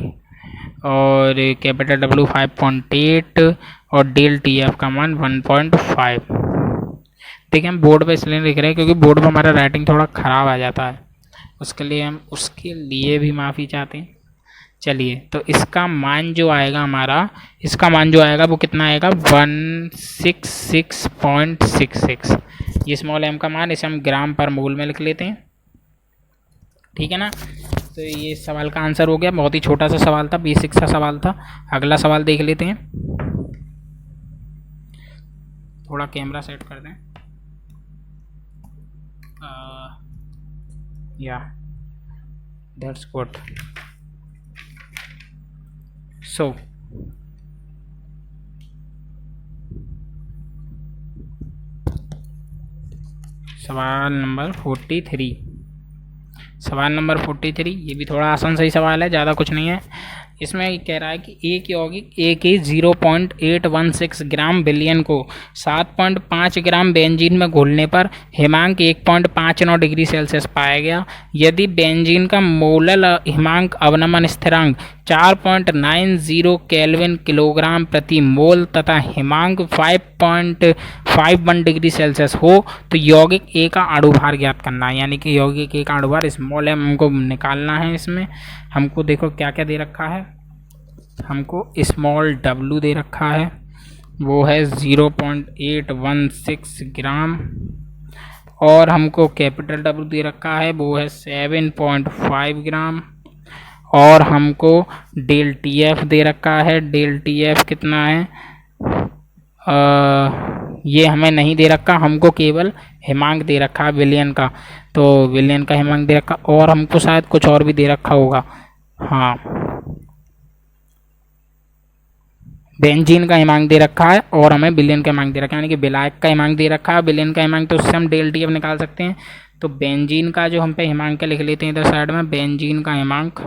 [SPEAKER 1] और कैपिटल डब्लू 5.8 और डेल टी एफ का मान 1.5। देखिए हम बोर्ड पे इसलिए लिख रहे हैं क्योंकि बोर्ड पे हमारा राइटिंग थोड़ा ख़राब आ जाता है, उसके लिए भी माफ़ी चाहते हैं। चलिए, तो इसका मान जो आएगा वो कितना आएगा, 166.66। ये स्मॉल एम का मान, इसे हम ग्राम पर मोल में लिख लेते हैं, ठीक है ना। तो ये सवाल का आंसर हो गया। बहुत ही छोटा सा सवाल था, बेसिक सा सवाल था। अगला सवाल देख लेते हैं। थोड़ा कैमरा सेट कर दें। या दैट्स गुड। सो सवाल नंबर 43, ये भी थोड़ा आसान सही सवाल है, ज़्यादा कुछ नहीं है। इसमें कह रहा है कि एक यौगिक ए के 0.816 ग्राम विलयन को 7.5 ग्राम बेंजीन में घोलने पर हिमांक 1.59 डिग्री सेल्सियस पाया गया। यदि बेंजीन का मोलल हिमांक अवनमन स्थिरांक 4.90 केल्विन किलोग्राम प्रति मोल तथा हिमांक 5.51 डिग्री सेल्सियस हो तो यौगिक ए का अणुभार ज्ञात करना है। यानी कि यौगिक ए का अणुभार स्मॉल एम हमको निकालना है। इसमें हमको देखो क्या क्या दे रखा है। हमको स्मॉल डब्लू दे रखा है, वो है 0.816 ग्राम, और हमको कैपिटल डब्लू दे रखा है, वो है 7.5 ग्राम, और हमको डेल टी एफ दे रखा है। डेल टी एफ कितना है, ये हमें नहीं दे रखा, हमको केवल हिमांक दे रखा है विलयन का। तो विलयन का हिमांक दे रखा, और हमको शायद कुछ और भी दे रखा होगा। हाँ, बेंजीन का हिमांक दे रखा है और हमें विलयन का हिमांक दे रखा है, यानी कि विलायक का हिमांक दे रखा है, विलयन का हिमांक, तो उससे हम डेल टी एफ निकाल सकते हैं। तो बेंजीन का जो हम पे हिमांक लिख लेते हैं इधर साइड में, बेंजीन का हिमांक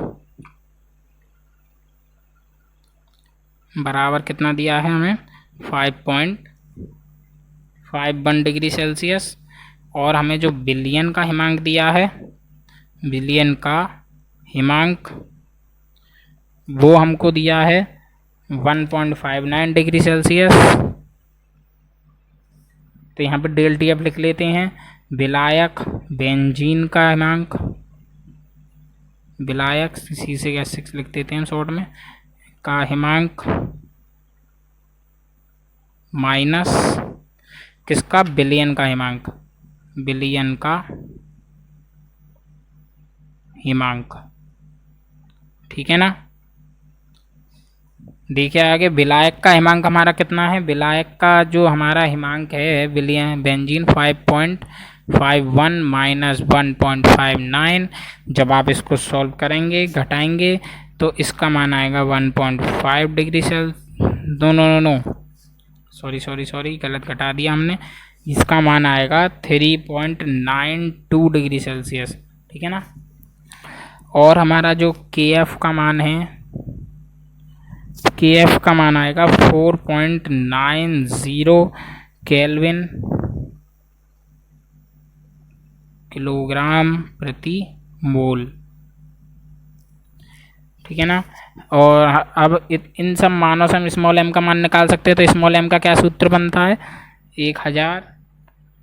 [SPEAKER 1] बराबर कितना दिया है हमें, 5.51 डिग्री सेल्सियस, और हमें जो विलयन का हिमांक दिया है, विलयन का हिमांक वो हमको दिया है 1.59 डिग्री सेल्सियस। तो यहाँ पर डेल टी एफ लिख लेते हैं। विलायक बेंजीन का हिमांक, विलायक सी से S6 लिख देते हैं शॉर्ट में, का हिमांक माइनस किसका, विलयन का हिमांक, विलयन का हिमांक, ठीक है ना। देखिए आगे, विलायक का हिमांक हमारा कितना है, विलायक का जो हमारा हिमांक है विलयन बेंजीन 5.51 माइनस 1.59। जब आप इसको सॉल्व करेंगे, घटाएंगे, तो इसका मान आएगा 1.5 डिग्री सेल्सियस। नो सॉरी गलत घटा दिया हमने। इसका मान आएगा 3.92 डिग्री सेल्सियस, ठीक है ना। और हमारा जो के एफ का मान है, के एफ का मान आएगा 4.90 केल्विन किलोग्राम प्रति मोल, ठीक है ना। और अब इन सब मानों से हम स्मॉल एम का मान निकाल सकते हैं। तो स्मॉल एम का क्या सूत्र बनता है, 1000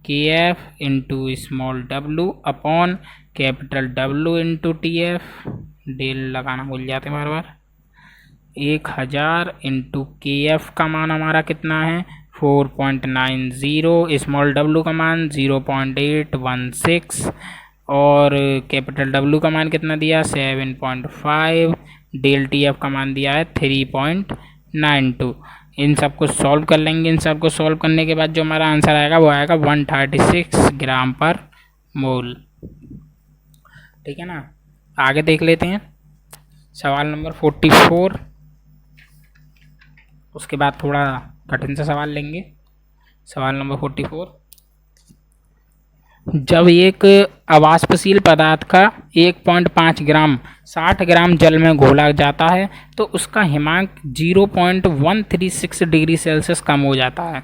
[SPEAKER 1] K F into small W upon capital W into T F, del लगाना भूल जाते हैं बार बार। 1000 इंटू के एफ का मान हमारा कितना है, 4.90, स्मॉल डब्लू का मान 0.816, और कैपिटल डब्लू का मान कितना दिया, 7.5, डेल टी एफ का मान दिया है 3.92। इन सबको सॉल्व कर लेंगे। इन सबको सॉल्व करने के बाद जो हमारा आंसर आएगा वो आएगा 136 ग्राम पर मोल, ठीक है ना। आगे देख लेते हैं सवाल नंबर 44। उसके बाद थोड़ा कठिन सा सवाल लेंगे। सवाल नंबर 44, जब एक अवाष्पशील पदार्थ का 1.5 ग्राम 60 ग्राम जल में घोला जाता है तो उसका हिमांक 0.136 डिग्री सेल्सियस कम हो जाता है।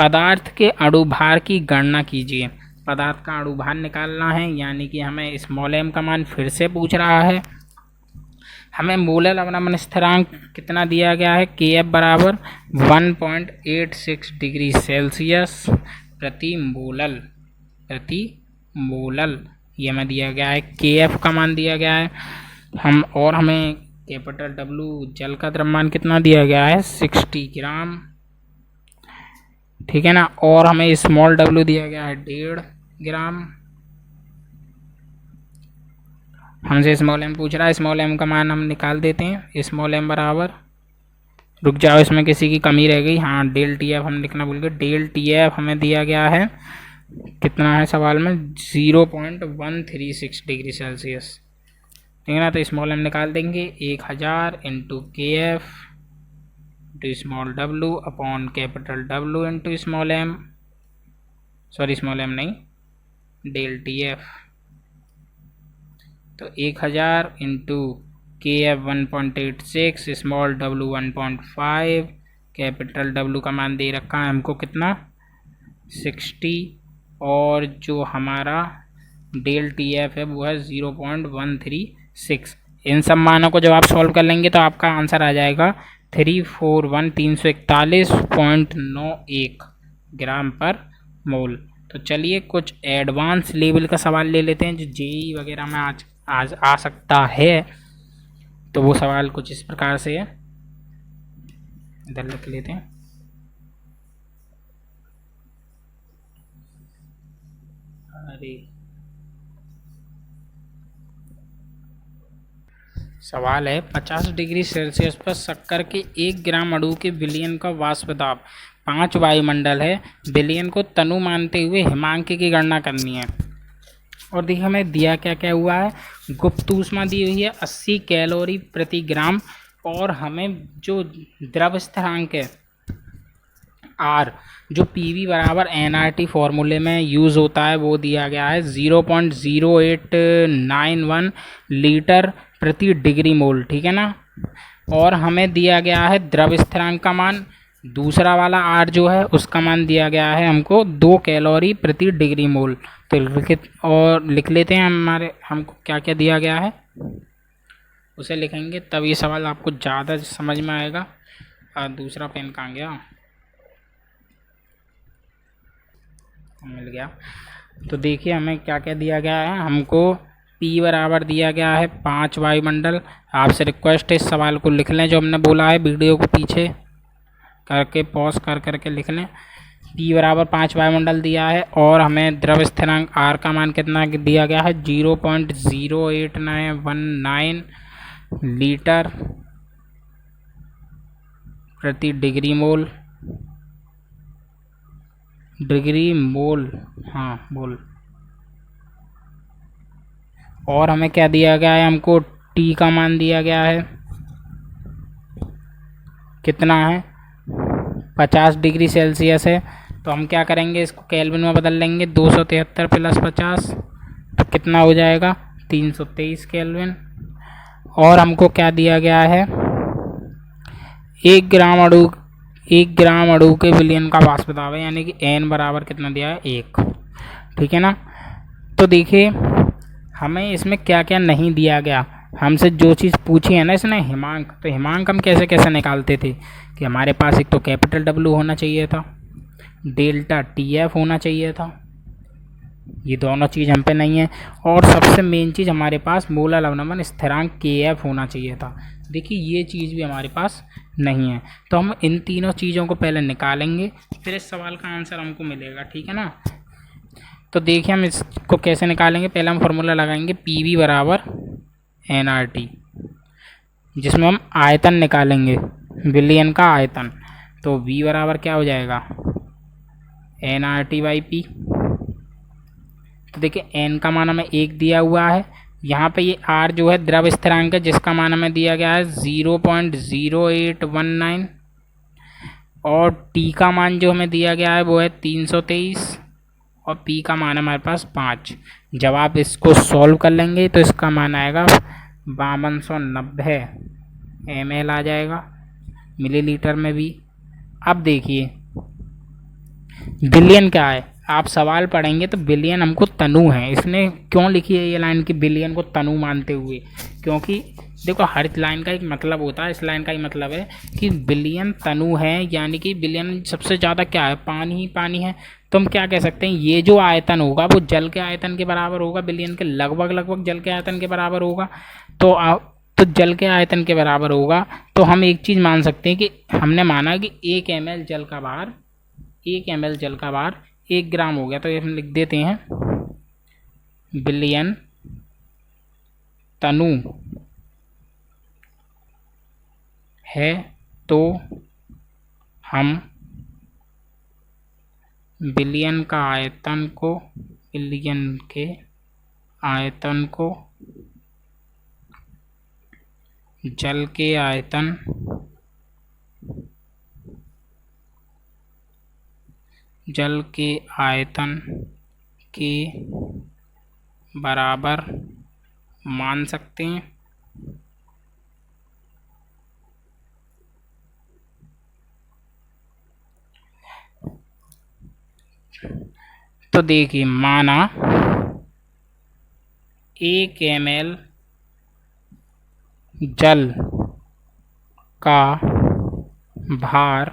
[SPEAKER 1] पदार्थ के अणुभार की गणना कीजिए। पदार्थ का अणुभार निकालना है, यानी कि हमें स्मॉल m का मान फिर से पूछ रहा है। हमें मोलर अवनमन स्थिरांक कितना दिया गया है, Kf बराबर 1.86 डिग्री सेल्सियस प्रति मोलल ये हमें दिया गया है। Kf का मान दिया गया है। हमें कैपिटल W जल का द्रव्यमान कितना दिया गया है, 60 ग्राम, ठीक है ना। और हमें स्मॉल w दिया गया है 1.5 ग्राम। हमसे स्मॉल m पूछ रहा है, स्मॉल m का मान हम निकाल देते हैं। स्मॉल m बराबर, रुक जाओ इसमें किसी की कमी रह गई, हाँ डेल टी एफ हम लिखना भूल गए। डेल टी एफ हमें दिया गया है, कितना है सवाल में, 0.136 डिग्री सेल्सियस, ठीक है ना। तो स्मॉल m निकाल देंगे, 1000 into K F into small w upon capital W into small m, sorry small m नहीं, डेल टी एफ। तो 1000 into K F 1.86, small w 1.5, capital W का मान दे रखा है हमको कितना, 60, और जो हमारा डेल टी एफ है वो है 0.136। इन सब मानों को जब आप सॉल्व कर लेंगे तो आपका आंसर आ जाएगा 341 ग्राम पर मोल। तो चलिए कुछ एडवांस लेवल का सवाल ले लेते हैं जो जेई वगैरह में आज आ सकता है। तो वो सवाल कुछ इस प्रकार से है, इधर लिख लेते हैं। अरे सवाल है, 50 डिग्री सेल्सियस पर शक्कर के 1 ग्राम अणु के विलयन का वाष्प दाब 5 वायुमंडल है। विलयन को तनु मानते हुए हिमांक की गणना करनी है। और देखिए हमें दिया क्या क्या हुआ है, गुप्त ऊष्मा दी हुई है 80 कैलोरी प्रति ग्राम, और हमें जो द्रव स्थिरांक है R, जो PV बराबर NRT फॉर्मूले में यूज़ होता है, वो दिया गया है 0.0891 लीटर प्रति डिग्री मोल, ठीक है ना। और हमें दिया गया है द्रव स्थिरांक का मान, दूसरा वाला R जो है उसका मान दिया गया है हमको 2 कैलोरी प्रति डिग्री मोल। तो लिख लेते हैं हमको क्या क्या दिया गया है, उसे लिखेंगे, तब ये सवाल आपको ज़्यादा समझ में आएगा। दूसरा पेन कहाँ गया, मिल गया। तो देखिए हमें क्या क्या दिया गया है, हमको P बराबर दिया गया है 5 वायुमंडल। आपसे रिक्वेस्ट है इस सवाल को लिख लें जो हमने बोला है, वीडियो को पीछे करके पॉज करके लिख लें। P बराबर 5 वायुमंडल दिया है, और हमें द्रव स्थिरांक R का मान कितना दिया गया है, 0.08919 लीटर प्रति डिग्री मोल, हाँ मोल। और हमें क्या दिया गया है, हमको T का मान दिया गया है, कितना है, 50 डिग्री सेल्सियस है। तो हम क्या करेंगे, इसको केल्विन में बदल लेंगे, 273 प्लस 50 तो कितना हो जाएगा, 323 केल्विन। और हमको क्या दिया गया है, 1 ग्राम अणु के विलयन का वाष्प दाब है, यानी कि N बराबर कितना दिया है, 1, ठीक है ना। तो देखिए हमें इसमें क्या क्या नहीं दिया गया, हमसे जो चीज़ पूछी है ना इसने, हिमांक, तो हिमांक हम कैसे कैसे निकालते थे कि हमारे पास एक तो कैपिटल W होना चाहिए था, डेल्टा TF होना चाहिए था, ये दोनों चीज़ हम पे नहीं है, और सबसे मेन चीज़ हमारे पास मोलर अवनमन स्थिरांक KF होना चाहिए था। देखिए ये चीज़ भी हमारे पास नहीं है, तो हम इन तीनों चीज़ों को पहले निकालेंगे, फिर इस सवाल का आंसर हमको मिलेगा, ठीक है ना। तो देखिए हम इसको कैसे निकालेंगे, पहले हम फॉर्मूला लगाएंगे PV बराबर NRT, जिसमें हम आयतन निकालेंगे, विलयन का आयतन। तो V बराबर क्या हो जाएगा, NRT/P। तो देखिए N का मान हमें 1 दिया हुआ है, यहाँ पे ये R जो है द्रव स्थिरांक है, जिसका मान हमें दिया गया है 0.0819, और T का मान जो हमें दिया गया है वो है 323, और P का मान हमारे पास 5। जब आप इसको सॉल्व कर लेंगे तो इसका मान आएगा 5290 ml आ जाएगा मिलीलीटर में भी। अब देखिए बिलियन क्या है, आप सवाल पढ़ेंगे तो बिलियन हमको तनु है। इसने क्यों लिखी है ये लाइन कि बिलियन को तनु मानते हुए, क्योंकि देखो हर लाइन का एक मतलब होता है। इस लाइन का ही मतलब है कि बिलियन तनु है, यानी कि बिलियन सबसे ज़्यादा क्या है, पानी ही पानी है। तो हम क्या कह सकते हैं, ये जो आयतन होगा वो जल के आयतन के बराबर होगा, बिलियन के लगभग जल के आयतन के बराबर होगा। तो जल के आयतन के बराबर होगा। तो हम एक चीज़ मान सकते हैं कि हमने माना कि 1 ml जल का भार 1 ग्राम हो गया। तो ये हम लिख देते हैं बिलियन तनु है। तो हम बिलियन के आयतन को जल के आयतन के बराबर मान सकते हैं। तो देखिए, माना 1 ml जल का भार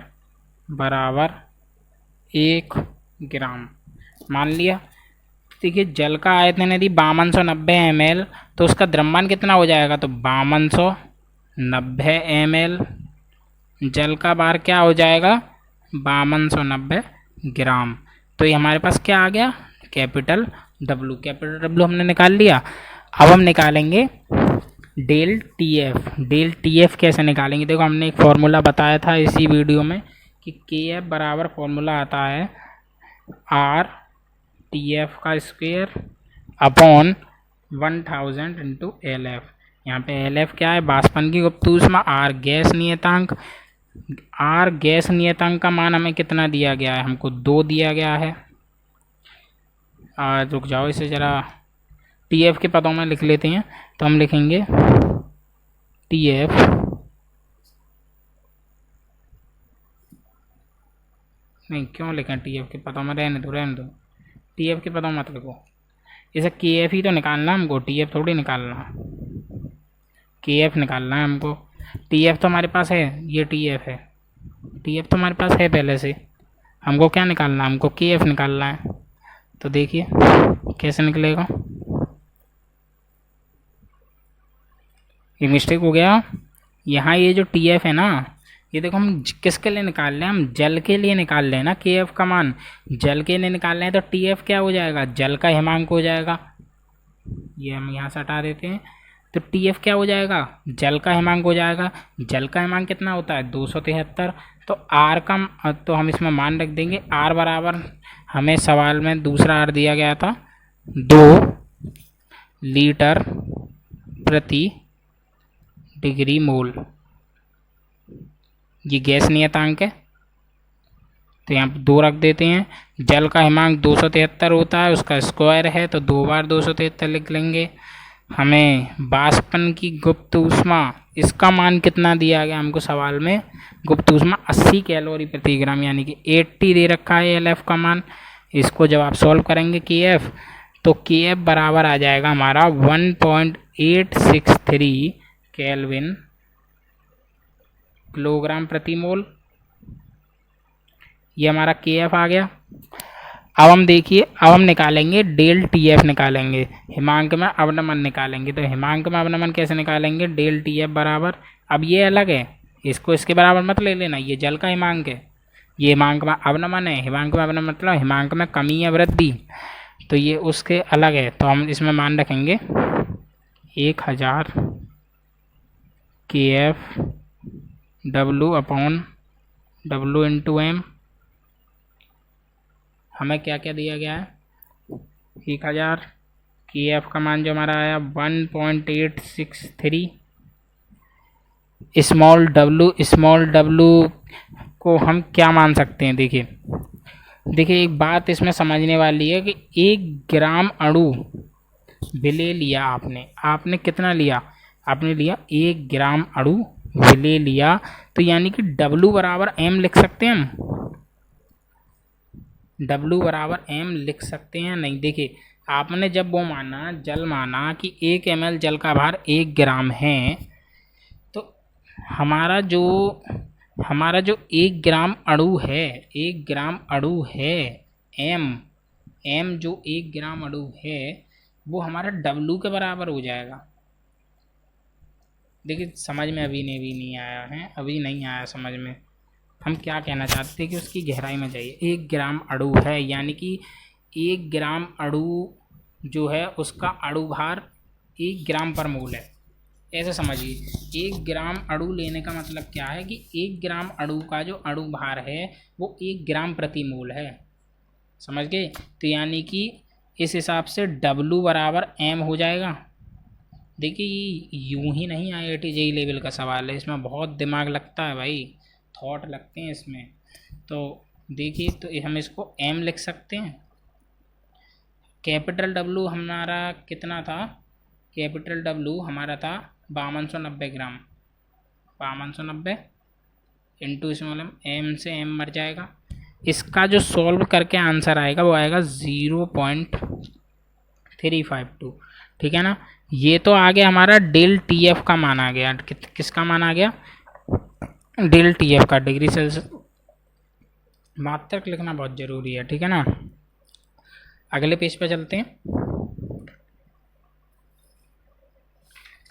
[SPEAKER 1] बराबर 1 ग्राम मान लिया। देखिए, जल का आयतन यदि 5290 ml, तो उसका द्रव्यमान कितना हो जाएगा, तो 5290 ml। जल का भार क्या हो जाएगा, 5290 ग्राम। तो ये हमारे पास क्या आ गया, कैपिटल डब्लू हमने निकाल लिया। अब हम निकालेंगे डेल टी एफ कैसे निकालेंगे। देखो, हमने एक फॉर्मूला बताया था इसी वीडियो में कि के एफ बराबर फॉर्मूला आता है आर टी एफ का square upon 1000 into L F. यहाँ पे एल एफ क्या है, वाष्पन की गुप्त ऊष्मा, आर गैस नियतांक का मान हमें कितना दिया गया है, हमको 2 दिया गया है। रुक जाओ, इसे ज़रा टी एफ के पदों में लिख लेते हैं। तो हम लिखेंगे टी एफ नहीं, क्यों लिखें टी एफ के पदों में, रहने दो टी एफ के पदों मत लिखो। इसे के एफ ही तो निकालना हमको, टी एफ थोड़ी निकालना, के एफ निकालना है हमको। टी एफ तो हमारे पास है, ये टी एफ है, टी एफ तो हमारे पास है पहले से। हमको क्या निकालना है, हमको के एफ निकालना है। तो देखिए कैसे निकलेगा, ये मिस्टेक हो गया। यहाँ ये जो टी एफ है ना, ये देखो हम किसके लिए निकाल रहे हैं, हम जल के लिए निकाल रहे हैं ना। के एफ का मान जल के लिए निकाल रहे हैं, तो टी एफ क्या हो जाएगा, जल का हिमांक हो जाएगा। ये हम यहाँ से हटा देते हैं। तो टी एफ क्या हो जाएगा, जल का हिमांक हो जाएगा। जल का हिमांक कितना होता है, 273। तो आर का, तो हम इसमें मान रख देंगे आर बराबर, हमें सवाल में दूसरा आर दिया गया था 2 लीटर प्रति डिग्री मोल। ये गैस नियतांक है, तो यहाँ पर 2 रख देते हैं। जल का हिमांक 273 होता है, उसका स्क्वायर है, तो 2 बार 273 लिख लेंगे। हमें वाष्पन की गुप्त ऊष्मा, इसका मान कितना दिया गया हमको सवाल में, गुप्त ऊष्मा 80 कैलोरी प्रति ग्राम, यानी कि 80 दे रखा है एल एफ का मान। इसको जब आप सॉल्व करेंगे के एफ, तो के एफ बराबर आ जाएगा हमारा 1.863 केल्विन किलोग्राम प्रति मोल। ये हमारा के एफ आ गया। अब हम देखिए, अब हम निकालेंगे डेल टी एफ निकालेंगे, हिमांक में अवनमन निकालेंगे। तो हिमांक में अवनमन कैसे निकालेंगे, डेल टी एफ बराबर, अब ये अलग है, इसको इसके बराबर मत ले लेना, ये जल का हिमांक है, ये हिमांक में अवनमन है। हिमांक में अवनमन मतलब हिमांक में कमी या वृद्धि, तो ये उसके अलग है। तो हम इसमें मान रखेंगे 1000 K F W upon W into M. हमें क्या क्या दिया गया है, 1000 के एफ का मान जो हमारा आया 1.863। स्मॉल डब्लू को हम क्या मान सकते हैं, देखिए एक बात इसमें समझने वाली है कि 1 ग्राम अणु विलेय लिया आपने कितना लिया, आपने लिया 1 ग्राम अणु विलेय लिया। तो यानी कि W बराबर M लिख सकते हैं हम, W बराबर m लिख सकते हैं नहीं। देखिए आपने जब वो माना, जल माना कि 1 ml जल का भार 1 ग्राम है, तो हमारा जो 1 ग्राम अणु है, 1 ग्राम अणु है m जो 1 ग्राम अणु है वो हमारा W के बराबर हो जाएगा। देखिए समझ में अभी नहीं आया है, अभी नहीं आया समझ में। हम क्या कहना चाहते हैं कि उसकी गहराई में जाइए। 1 ग्राम अणु है यानी कि 1 ग्राम अणु जो है उसका अणु भार 1 ग्राम पर मोल है, ऐसे समझिए। 1 ग्राम अणु लेने का मतलब क्या है कि 1 ग्राम अणु का जो अणु भार है वो 1 ग्राम प्रति मोल है, समझ गए। तो यानी कि इस हिसाब से W बराबर m हो जाएगा। देखिए ये यूं ही नहीं IIT JEE लेवल का सवाल है, इसमें बहुत दिमाग लगता है भाई, थॉट लगते हैं इसमें। तो देखिए तो हम इसको m लिख सकते हैं। कैपिटल W हमारा कितना था, कैपिटल W हमारा था 5290 ग्राम, 5290 इंटू स्मॉल m से m मर जाएगा। इसका जो सॉल्व करके आंसर आएगा वो आएगा 0.352, ठीक है ना। ये तो आ गया हमारा डेल TF का मान आ गया। किसका मान आ गया, डेल TF का, डिग्री सेल्सियस। मात्रक लिखना बहुत ज़रूरी है, ठीक है ना। अगले पेज पे चलते हैं।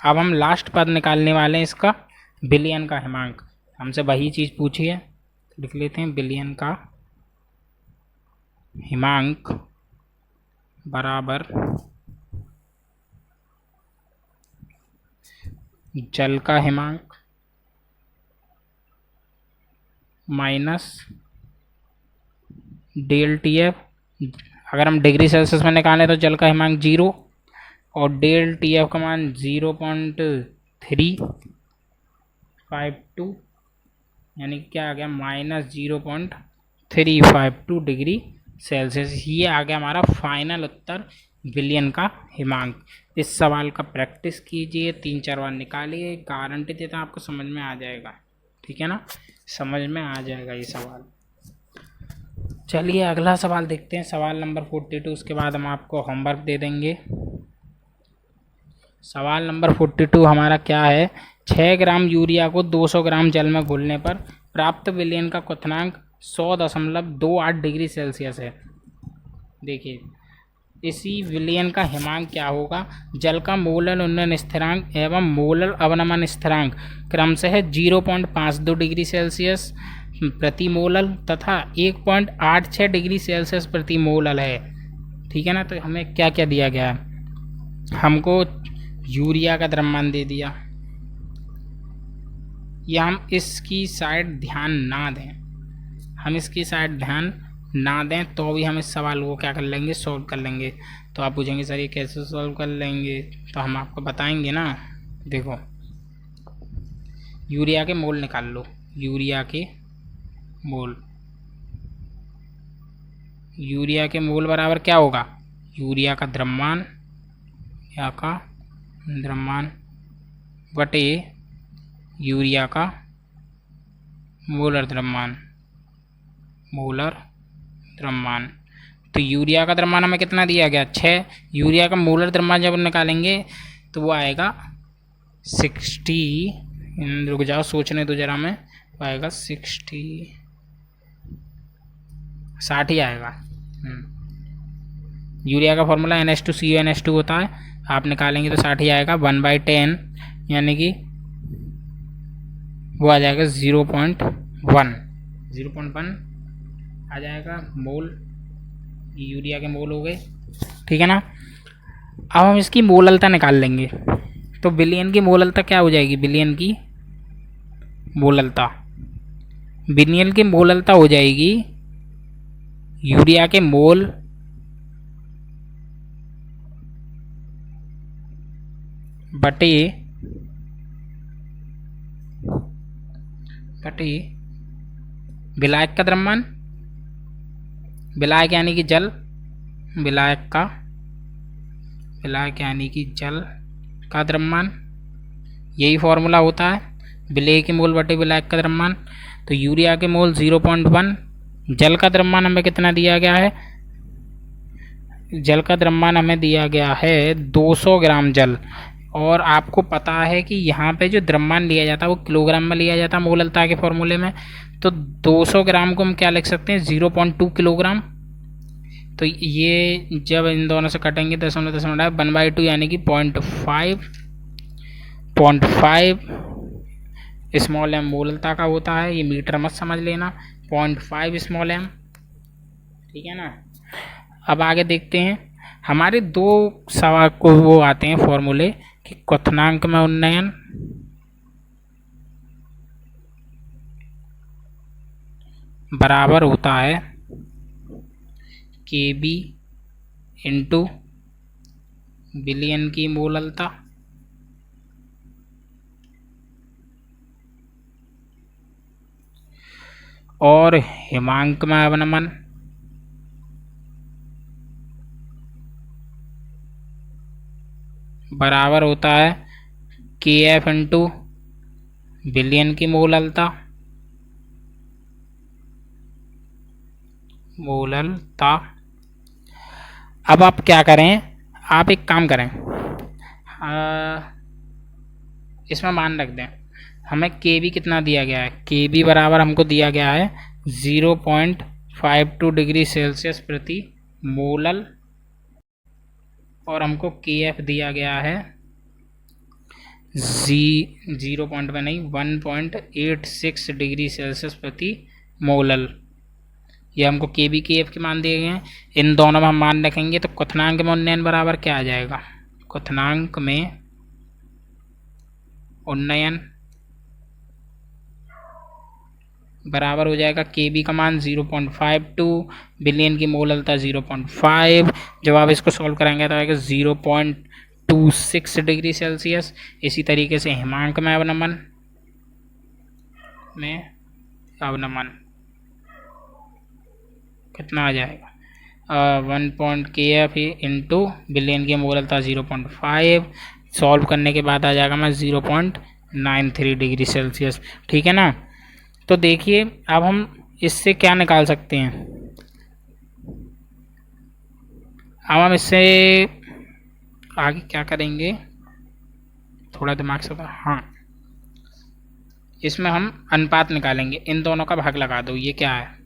[SPEAKER 1] अब हम लास्ट पद निकालने वाले हैं इसका, बिलियन का हिमांक। हमसे वही चीज़ पूछी है, लिख लेते हैं। बिलियन का हिमांक बराबर जल का हिमांक माइनस डेल TF। अगर हम डिग्री सेल्सियस में निकालें तो जल का हिमांक 0 और डेल TF का मान 0.352, यानी क्या आ गया -0.352 डिग्री सेल्सियस। ये आ गया हमारा फाइनल उत्तर, बिलियन का हिमांक। इस सवाल का प्रैक्टिस कीजिए, 3-4 बार निकालिए, गारंटी देता हूँ आपको समझ में आ जाएगा, ठीक है ना, समझ में आ जाएगा ये सवाल। चलिए अगला सवाल देखते हैं, सवाल नंबर 42। उसके बाद हम आपको होमवर्क दे देंगे। सवाल नंबर 42 हमारा क्या है, 6 ग्राम यूरिया को 200 ग्राम जल में घोलने पर प्राप्त विलयन का क्वथनांक 100.28 डिग्री सेल्सियस है। देखिए इसी विलयन का हिमांक क्या होगा, जल का मोलर उन्नयन स्थिरांक एवं मोलर अवनमन स्थिरांक क्रमशः 0.52 डिग्री सेल्सियस प्रति मोलल तथा 1.86 डिग्री सेल्सियस प्रति मोलल है, ठीक है ना। तो हमें क्या क्या दिया गया है, हमको यूरिया का द्रव्यमान दे दिया, या हम इसकी साइड ध्यान ना दें, हम इसकी साइड ध्यान ना दें तो भी हम इस सवाल को क्या कर लेंगे, सॉल्व कर लेंगे। तो आप पूछेंगे सर ये कैसे सॉल्व कर लेंगे, तो हम आपको बताएंगे ना। देखो यूरिया के मोल निकाल लो, यूरिया के मोल, यूरिया के मोल बराबर क्या होगा, यूरिया का द्रव्यमान, या का द्रव्यमान बटे यूरिया का मोलर द्रव्यमान, मोलर द्रव्यमान। तो यूरिया का द्रव्यमान हमें कितना दिया गया, 6। यूरिया का मोलर द्रव्यमान जब निकालेंगे तो वो आएगा 60, रुक जाओ सोचने दो जरा, में वो आएगा 60 ही आएगा। यूरिया का फॉर्मूला NH2CuNH2 होता है, आप निकालेंगे तो 60 ही आएगा। 1/10 यानी कि वो आ जाएगा 0.1 आ जाएगा मोल, यूरिया के मोल हो गए, ठीक है ना। अब हम इसकी मोललता निकाल लेंगे, तो बिलियन की मोललता क्या हो जाएगी, बिलियन की मोललता, बिलियन की मोललता हो जाएगी यूरिया के मोल बटे विलायक का द्रव्यमान, विलायक यानी कि जल, विलायक यानी कि जल का द्रव्यमान, यही फॉर्मूला होता है, विलेय के मोल बटे विलायक का द्रव्यमान। तो यूरिया के मोल 0.1, जल का द्रव्यमान हमें कितना दिया गया है? जल का द्रव्यमान हमें दिया गया है 200 ग्राम जल। और आपको पता है कि यहाँ पे जो द्रव्यमान लिया जाता है वो किलोग्राम में लिया जाता है मोललता के फॉर्मूले में। तो 200 ग्राम को हम क्या लिख सकते हैं? 0.2 किलोग्राम। तो ये जब इन दोनों से कटेंगे दशमलव दशमलव 1/2 यानी कि 0.5 स्मॉल एम मोललता का होता है। ये मीटर मत समझ लेना, 0.5 स्मॉल एम, ठीक है ना। अब आगे देखते हैं, हमारे दो सवाल को वो आते हैं फॉर्मूले कि क्वथनांक में उन्नयन बराबर होता है KB इंटू बिलियन की मोललता, और हिमांक में अवनमन बराबर होता है KF इंटू बिलियन की मोललता। अब आप क्या करें, आप एक काम करें, इसमें मान रख दें, हमें KB कितना दिया गया है? KB बराबर हमको दिया गया है 0.52 डिग्री सेल्सियस प्रति मोलल, और हमको KF दिया गया है 1.86 डिग्री सेल्सियस प्रति मोलल। ये हमको KB KF के मान दिए गए हैं। इन दोनों में हम मान रखेंगे तो क्वथनांक में उन्नयन बराबर क्या आ जाएगा? क्वथनांक में उन्नयन बराबर हो जाएगा KB का मान 0.52, बिलियन की मोललता 0.5। जब आप इसको सॉल्व करेंगे तो आएगा 0.26 डिग्री सेल्सियस। इसी तरीके से हिमांक में अवनमन कितना आ जाएगा? 1.KF इंटू बिलियन की मोललता 0.5, सॉल्व करने के बाद आ जाएगा मैं 0.93 डिग्री सेल्सियस, ठीक है ना। तो देखिए अब हम इससे क्या निकाल सकते हैं? अब हम इससे आगे क्या करेंगे, थोड़ा दिमाग से, हाँ, इसमें हम अनुपात निकालेंगे। इन दोनों का भाग लगा दो, ये क्या है?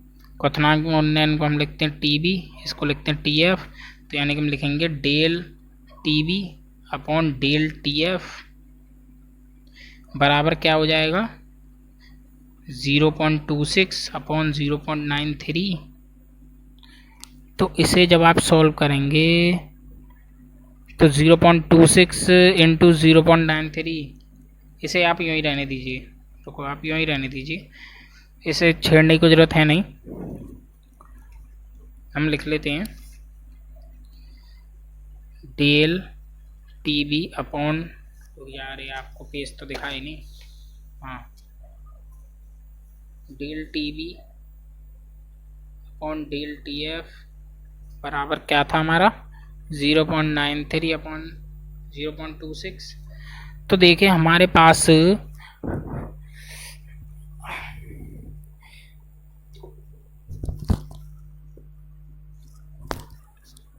[SPEAKER 1] क्वथनांक में उन्नयन को हम लिखते हैं TB, इसको लिखते हैं TF, तो यानी कि हम लिखेंगे del TB upon del TF बराबर क्या हो जाएगा? 0.26 अपॉन 0.93। तो इसे जब आप सॉल्व करेंगे तो 0.26 इंटू 0.93, इसे आप यूँ ही रहने दीजिए, तो आप यूँ ही रहने दीजिए, इसे छेड़ने की ज़रूरत है नहीं। हम लिख लेते हैं डेल TB अपॉन, तो यार ये आपको पेज तो दिखाई नहीं, हाँ, del TB upon del TF बराबर क्या था हमारा? 0.93 अपॉन 0.26। तो देखिए हमारे पास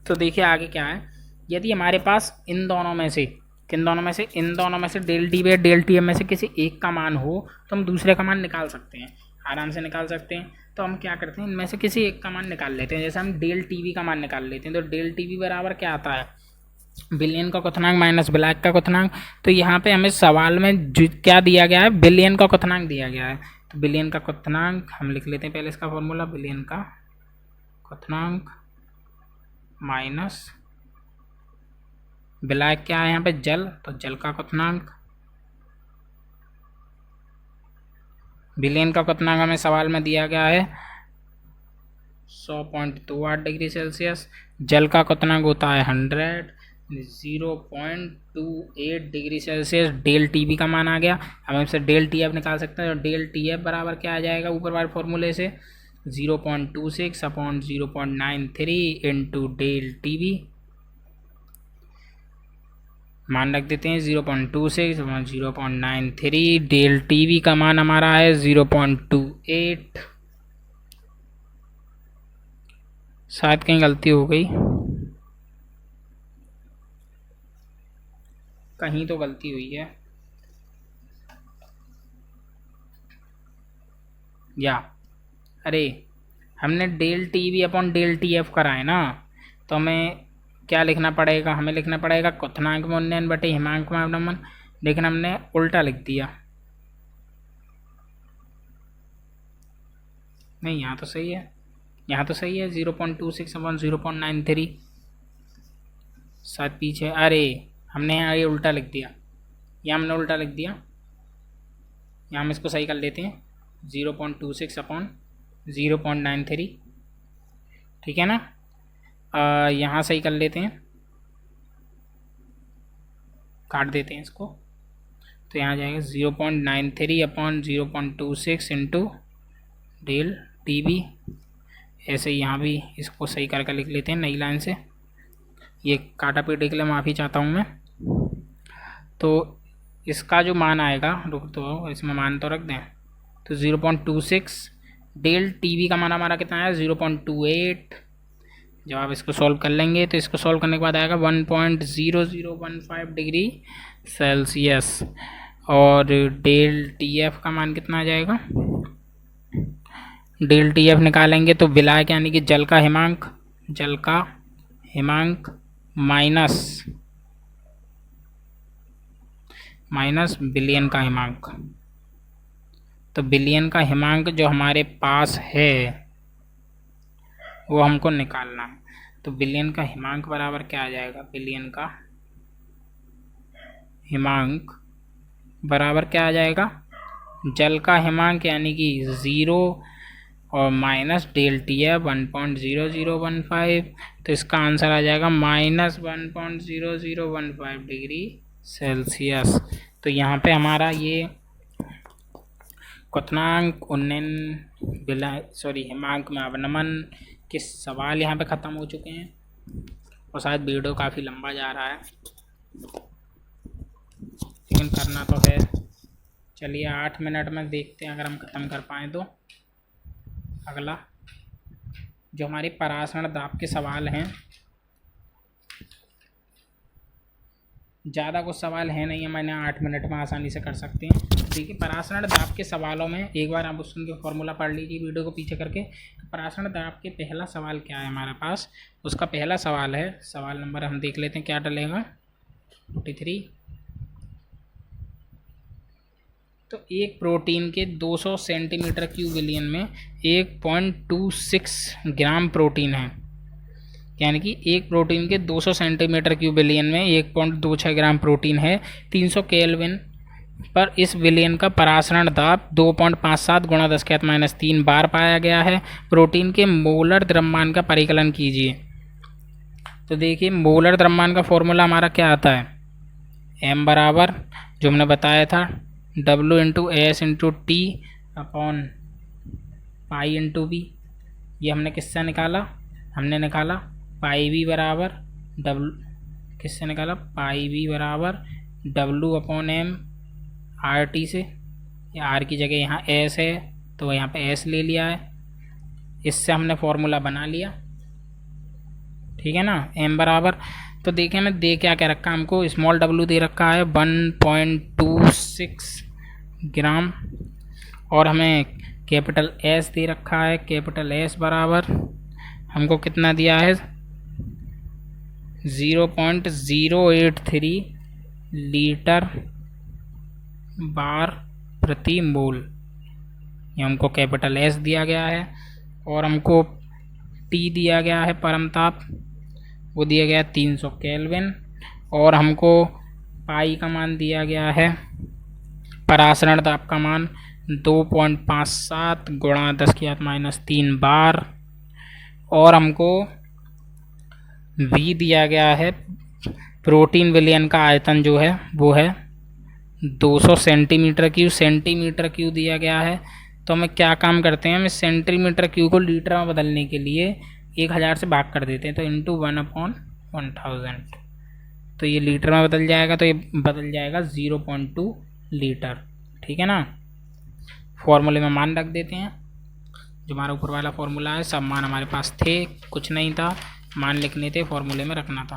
[SPEAKER 1] तो देखिए आगे क्या है, यदि हमारे पास इन दोनों में से, किन दोनों में से? इन दोनों में से डेल TB या डेल TF में से किसी एक का मान हो तो हम दूसरे का मान निकाल सकते हैं, आराम से निकाल सकते हैं। तो हम क्या करते हैं, इनमें से किसी एक का मान निकाल लेते हैं। जैसे हम डेल TB का मान निकाल लेते हैं, तो डेल TB बराबर क्या आता है? बिलियन का क्वथनांक माइनस ब्लैक का क्वथनांक। तो यहाँ पे हमें सवाल में क्या दिया गया है? बिलियन का क्वथनांक दिया गया है। तो बिलियन का क्वथनांक हम लिख लेते हैं पहले इसका फॉर्मूला, बिलियन का क्वथनांक माइनस ब्लैक क्या है यहाँ पे? जल, तो जल का क्वथनांक। बिलियन का क्वथनांक हमें सवाल में दिया गया है 100.28 डिग्री सेल्सियस। जल का क्वथनांक होता है 100, 0.28 डिग्री सेल्सियस। डेल TB का मान आ गया। अब हम इससे डेल TF निकाल सकते हैं। तो डेल TF बराबर क्या आ जाएगा ऊपर वाले फॉर्मूले से? 0.26 अपॉन 0.93 इंटू डेल TB, मान रख देते हैं 0.26 अपॉन 0.93। डेल TB का मान हमारा है 0.28 शायद कहीं गलती हो गई, कहीं तो गलती हुई है या अरे हमने del T V upon del T F करा है ना, तो हमें क्या लिखना पड़ेगा, हमें लिखना पड़ेगा क्वथनांक में उन्नयन बटे हिमांक में अवनमन, लेकिन हमने उल्टा लिख दिया। नहीं यहाँ तो सही है, यहाँ तो सही है 0.26 अपॉन 0.93 शायद पीछे, अरे हमने यहाँ ये उल्टा लिख दिया, यहाँ हमने उल्टा लिख दिया। यहाँ हम इसको सही कर लेते हैं 0.26 अपॉन 0.93, ठीक है ना। यहाँ सही कर लेते हैं, काट देते हैं इसको, तो यहाँ जाएगा 0.93 upon 0.26 into del T B. ऐसे ही यहाँ भी इसको सही करके लिख लेते हैं नई लाइन से। ये काटा पीटे के लिए माफ़ी चाहता हूँ मैं। तो इसका जो मान आएगा, रुक तो इसमें मान तो रख दें, तो 0.26 डेल टी बी का मान हमारा कितना आया 0.28। जब आप इसको सॉल्व कर लेंगे तो इसको सॉल्व करने के बाद आएगा 1.0015 डिग्री सेल्सियस। और डेल टी एफ का मान कितना आ जाएगा, डेल टी एफ निकालेंगे तो विलायक यानी कि जल का हिमांक माइनस बिलियन का हिमांक। तो बिलियन का हिमांक जो हमारे पास है वो हमको निकालना है। तो बिलियन का हिमांक बराबर क्या आ जाएगा, बिलियन का हिमांक बराबर क्या आ जाएगा, जल का हिमांक यानी कि 0 और माइनस डेल टी एफ 1.0015। तो इसका आंसर आ जाएगा -1.0015 डिग्री सेल्सियस। तो यहाँ पे हमारा ये क्वथनांक उन्नयन हिमांक में अवनमन के सवाल यहाँ पे ख़त्म हो चुके हैं। और शायद वीडियो काफ़ी लंबा जा रहा है, लेकिन करना तो है। चलिए 8 मिनट में देखते हैं अगर हम ख़त्म कर पाएँ तो। अगला जो हमारे परासरण दाब के सवाल हैं, ज़्यादा कुछ सवाल है नहीं है, मैंने 8 मिनट में आसानी से कर सकते हैं। देखिए परासरण दाब के सवालों में एक बार आप उसके फॉर्मूला पढ़ लीजिए वीडियो को पीछे करके। परासरण दाब के पहला सवाल क्या है हमारे पास, उसका पहला सवाल है, सवाल नंबर हम देख लेते हैं क्या डलेगा 43। तो एक प्रोटीन के 200 सेंटीमीटर क्यूब विलियन में 1.26 ग्राम प्रोटीन है, यानी कि एक प्रोटीन के 200 सेंटीमीटर क्यूब विलियन में 1.26 ग्राम प्रोटीन है। 300 केल्विन पर इस विलियन का परासरण दाब 2.57 गुणा 10⁻³ बार पाया गया है। प्रोटीन के मोलर द्रव्यमान का परिकलन कीजिए। तो देखिए मोलर द्रव्यमान का फॉर्मूला हमारा क्या आता है, m बराबर जो हमने बताया था W into S into T upon pi into B. ये हमने किससे निकाला, हमने निकाला पाई बी बराबर W, किससे निकाला, पाई बी बराबर W upon M R T से। या आर की जगह यहाँ एस है तो यहाँ पे एस ले लिया है, इससे हमने फॉर्मूला बना लिया, ठीक है ना। m बराबर, तो देखिए हमें दे क्या क्या रखा, हमको स्मॉल w दे रखा है 1.26 ग्राम, और हमें कैपिटल S दे रखा है, कैपिटल S बराबर हमको कितना दिया है 0.083 लीटर बार प्रति मोल। ये हमको कैपिटल S दिया गया है, और हमको T दिया गया है परमताप, वो दिया गया 300 केल्विन, और हमको पाई का मान दिया गया है, परासरण दाब का मान 2.57 गुणा 10⁻³ बार, और हमको V दिया गया है, प्रोटीन विलयन का आयतन जो है वो है 200 सेंटीमीटर क्यूब दिया गया है। तो हमें क्या काम करते हैं, हमें सेंटीमीटर क्यूब को लीटर में बदलने के लिए 1000 से भाग कर देते हैं, तो इंटू 1/1000, तो ये लीटर में बदल जाएगा, तो ये बदल जाएगा 0.2 लीटर, ठीक है ना। फॉर्मूले में मान रख देते हैं, जो हमारा ऊपर वाला फॉर्मूला है, सब मान हमारे पास थे, कुछ नहीं था, मान लिखने थे, फॉर्मूले में रखना था।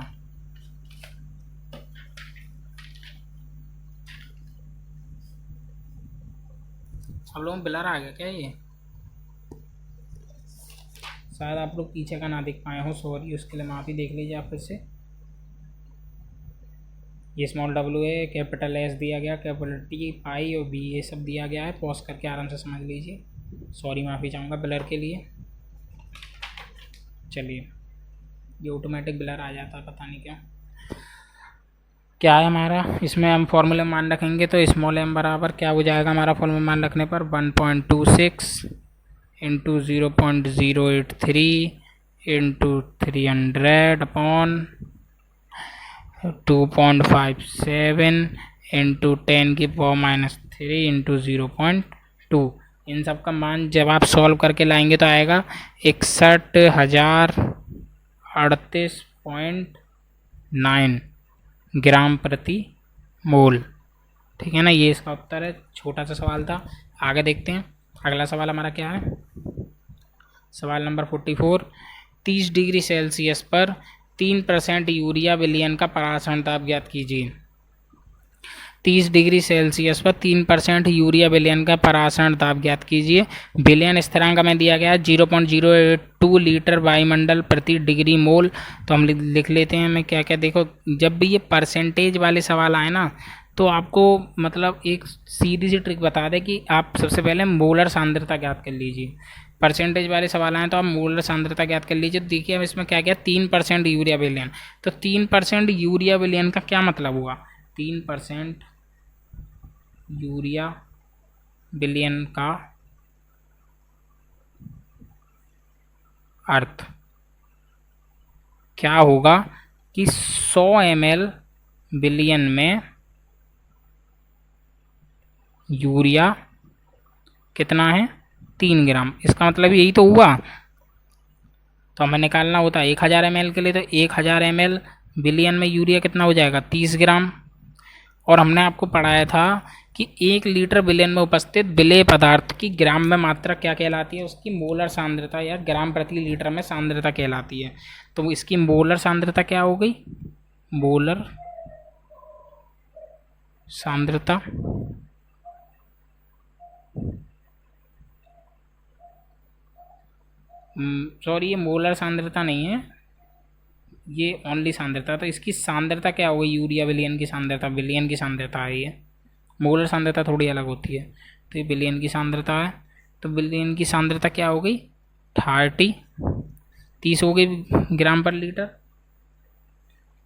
[SPEAKER 1] आप लोगों में ब्लर आ गया क्या? ये शायद आप लोग पीछे का ना देख पाए हो, सॉरी, उसके लिए माफ़ी, देख लीजिए आप फिर से। ये स्मॉल डब्ल्यू है, कैपिटल एस दिया गया, कैपिटल टी, पाई और बी, ये सब दिया गया है। पॉज करके आराम से समझ लीजिए। सॉरी, माफ़ी चाहूँगा ब्लर के लिए। चलिए, ये ऑटोमेटिक ब्लर आ जाता है, पता नहीं क्या है हमारा। इसमें हम फॉर्मूले मान रखेंगे तो स्मॉल एम बराबर क्या हो जाएगा हमारा फॉर्मूला मान रखने पर, 1.26 into 0.083 into 300 upon 2.57 into 10⁻³ into 0.2। इन सब का मान जब आप सॉल्व करके लाएंगे तो आएगा 61,038.9 ग्राम प्रति मोल। ठीक है ना, ये इसका उत्तर है। छोटा सा सवाल था, आगे देखते हैं। अगला सवाल हमारा क्या है, सवाल नंबर 44। 30 डिग्री सेल्सियस पर 3% यूरिया विलयन का परासरण ताप ज्ञात कीजिए। 30 डिग्री सेल्सियस पर 3% यूरिया विलयन का परासरण ताप ज्ञात कीजिए। विलयन स्थिरांक में दिया गया है 0.082 लीटर वायुमंडल प्रति डिग्री मोल। तो हम लिख लेते हैं। हमें क्या क्या, देखो जब भी ये परसेंटेज वाले सवाल आए ना, तो आपको मतलब एक सीधी सी ट्रिक बता दें कि आप सबसे पहले मोलर सांद्रता ज्ञात कर लीजिए। परसेंटेज वाले सवाल आए तो आप मोलर सांद्रता ज्ञात कर लीजिए। तो देखिए अब इसमें क्या क्या, 3% यूरिया विलयन। तो 3% यूरिया विलयन का क्या मतलब हुआ, 3% यूरिया विलयन का अर्थ क्या होगा कि 100 ml विलयन में यूरिया कितना है, 3 ग्राम। इसका मतलब यही तो हुआ। तो हमें निकालना होता है 1000 ml के लिए, तो 1000 ml विलयन में यूरिया कितना हो जाएगा, 30 ग्राम। और हमने आपको पढ़ाया था कि 1 लीटर विलयन में उपस्थित विलेय पदार्थ की ग्राम में मात्रा क्या कहलाती है, उसकी मोलर सांद्रता या ग्राम प्रति लीटर में सांद्रता कहलाती है। तो इसकी मोलर सांद्रता क्या हो गई, मोलर सांद्रता सॉरी, ये मोलर सांद्रता नहीं है, ये ओनली सांद्रता। तो इसकी सांद्रता क्या होगी, यूरिया विलयन की सांद्रता, विलयन की सांद्रता है ये, मोलर सांद्रता थोड़ी अलग होती है। तो ये विलयन की सांद्रता है। तो विलयन की सांद्रता क्या हो गई, 30 हो गई ग्राम पर लीटर,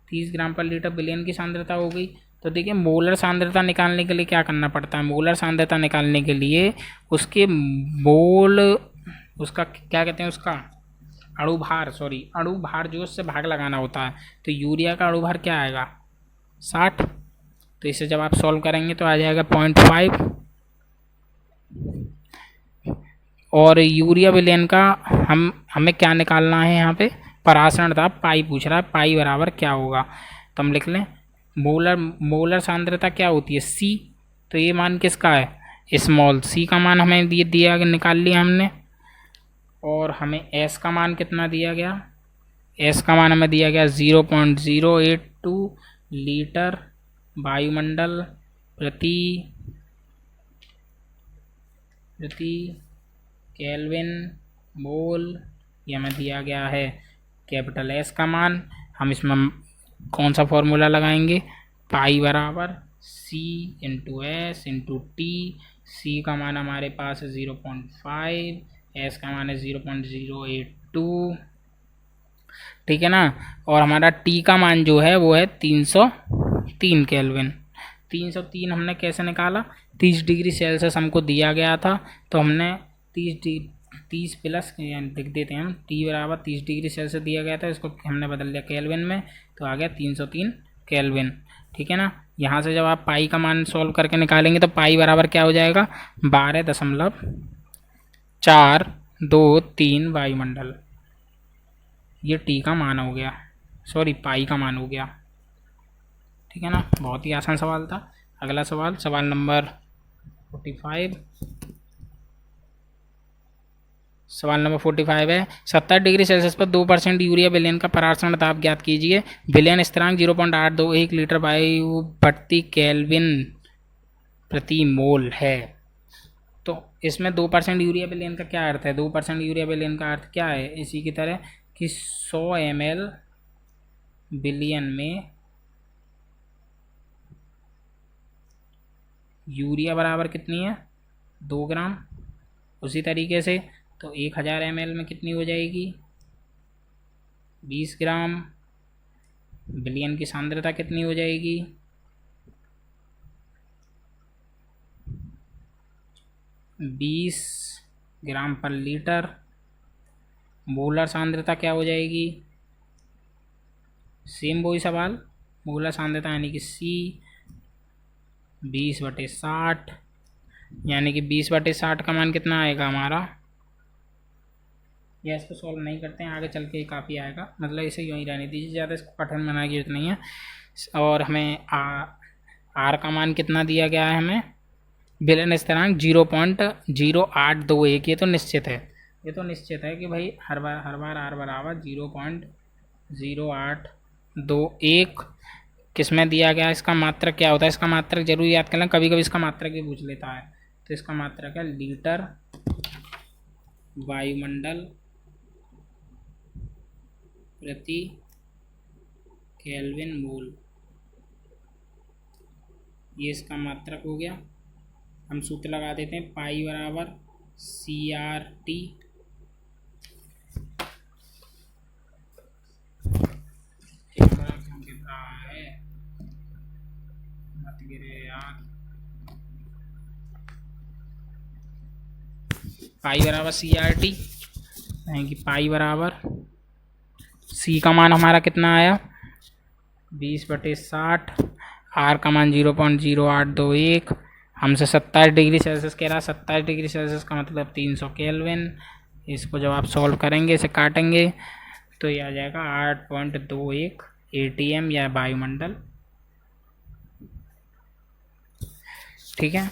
[SPEAKER 1] 30 ग्राम पर लीटर विलयन की सांद्रता हो गई। तो देखिए मोलर सांद्रता निकालने के लिए क्या करना पड़ता है, मोलर सांद्रता निकालने के लिए उसके मोल, उसका क्या कहते हैं, उसका अणुभार, सॉरी अणुभार जो उससे भाग लगाना होता है। तो यूरिया का अणुभार क्या आएगा, 60। तो इसे जब आप सॉल्व करेंगे तो आ जाएगा 0.5। और यूरिया विलयन का हमें क्या निकालना है, यहाँ पे परासरण ताप पाई पूछ रहा है, पाई बराबर क्या होगा। तो हम लिख लें मोलर सांद्रता क्या होती है, सी। तो ये मान किसका है, स्मॉल सी का मान हमें दिया निकाल लिया हमने। और हमें एस का मान कितना दिया गया, एस का मान हमें दिया गया 0.082 लीटर वायुमंडल प्रति केल्विन मोल, ये हमें दिया गया है। कैपिटल एस का मान हम इसमें कौन सा फॉर्मूला लगाएंगे, पाई बराबर सी इंटू एस इंटू टी। सी का मान हमारे पास है 0.5, एस का मान है 0.082, ठीक है ना। और हमारा टी का मान जो है वो है 303 केल्विन। 303 हमने कैसे निकाला, 30 डिग्री सेल्सियस हमको दिया गया था, तो हमने 30 प्लस लिख देते हैं हम, टी बराबर 30 डिग्री सेल्सियस दिया गया था, इसको हमने बदल लिया केल्विन में, तो आ गया 303 केल्विन। ठीक है ना। यहाँ से जब आप पाई का मान सॉल्व करके निकालेंगे तो पाई बराबर क्या हो जाएगा, 12.423 वायुमंडल। ये टी का मान हो गया, सॉरी पाई का मान हो गया। ठीक है ना, बहुत ही आसान सवाल था। अगला सवाल, सवाल नंबर 45। सवाल नंबर 45 है 70 डिग्री सेल्सियस पर 2% यूरिया विलयन का परासरण दाब ज्ञात कीजिए। विलयन स्थिरांक 0.821 लीटर वायु प्रति केल्विन प्रति मोल है। तो इसमें 2% यूरिया विलयन का क्या अर्थ है? 2% यूरिया विलयन का अर्थ क्या है? इसी की तरह कि 100 ml विलयन में यूरिया बराबर कितनी है? 2 ग्राम। उसी तरीके से तो 1000 ml में कितनी हो जाएगी? 20 ग्राम। विलयन की सांद्रता कितनी हो जाएगी? 20 ग्राम पर लीटर। मोलर सांद्रता क्या हो जाएगी? सेम वही सवाल, मोलर सांद्रता यानी कि C 20/60, यानी कि 20/60 का मान कितना आएगा हमारा? या इसको सॉल्व नहीं करते हैं, आगे चल के काफ़ी आएगा, मतलब इसे यूँ ही रहने दीजिए, ज़्यादा इसको कठिन बनाने की जरूरत नहीं है। और हमें आर का मान कितना दिया गया है? हमें विलयन स्थिरांक 0.0821। ये तो निश्चित है, ये तो निश्चित है कि भाई हर बार आर बराबर 0.0821 किस में दिया गया है। इसका मात्रक क्या होता है? इसका मात्रक जरूर याद कर लें, कभी कभी इसका मात्रक भी पूछ लेता है। तो इसका मात्रक है लीटर वायुमंडल प्रति केल्विन मोल, ये इसका मात्रक हो गया। हम सूत्र लगा देते हैं, पाई बराबर CRT मत गिरे यार, पाई बराबर CRT यानी कि पाई बराबर C का मान हमारा कितना आया? 20/60। आर का मान 0.0821। हमसे 27 डिग्री सेल्सियस कह रहा है। 27 डिग्री सेल्सियस का मतलब 300 केल्विन। इसको जब आप सॉल्व करेंगे, इसे काटेंगे तो ये आ जाएगा 8.21 ATM या वायुमंडल। ठीक है,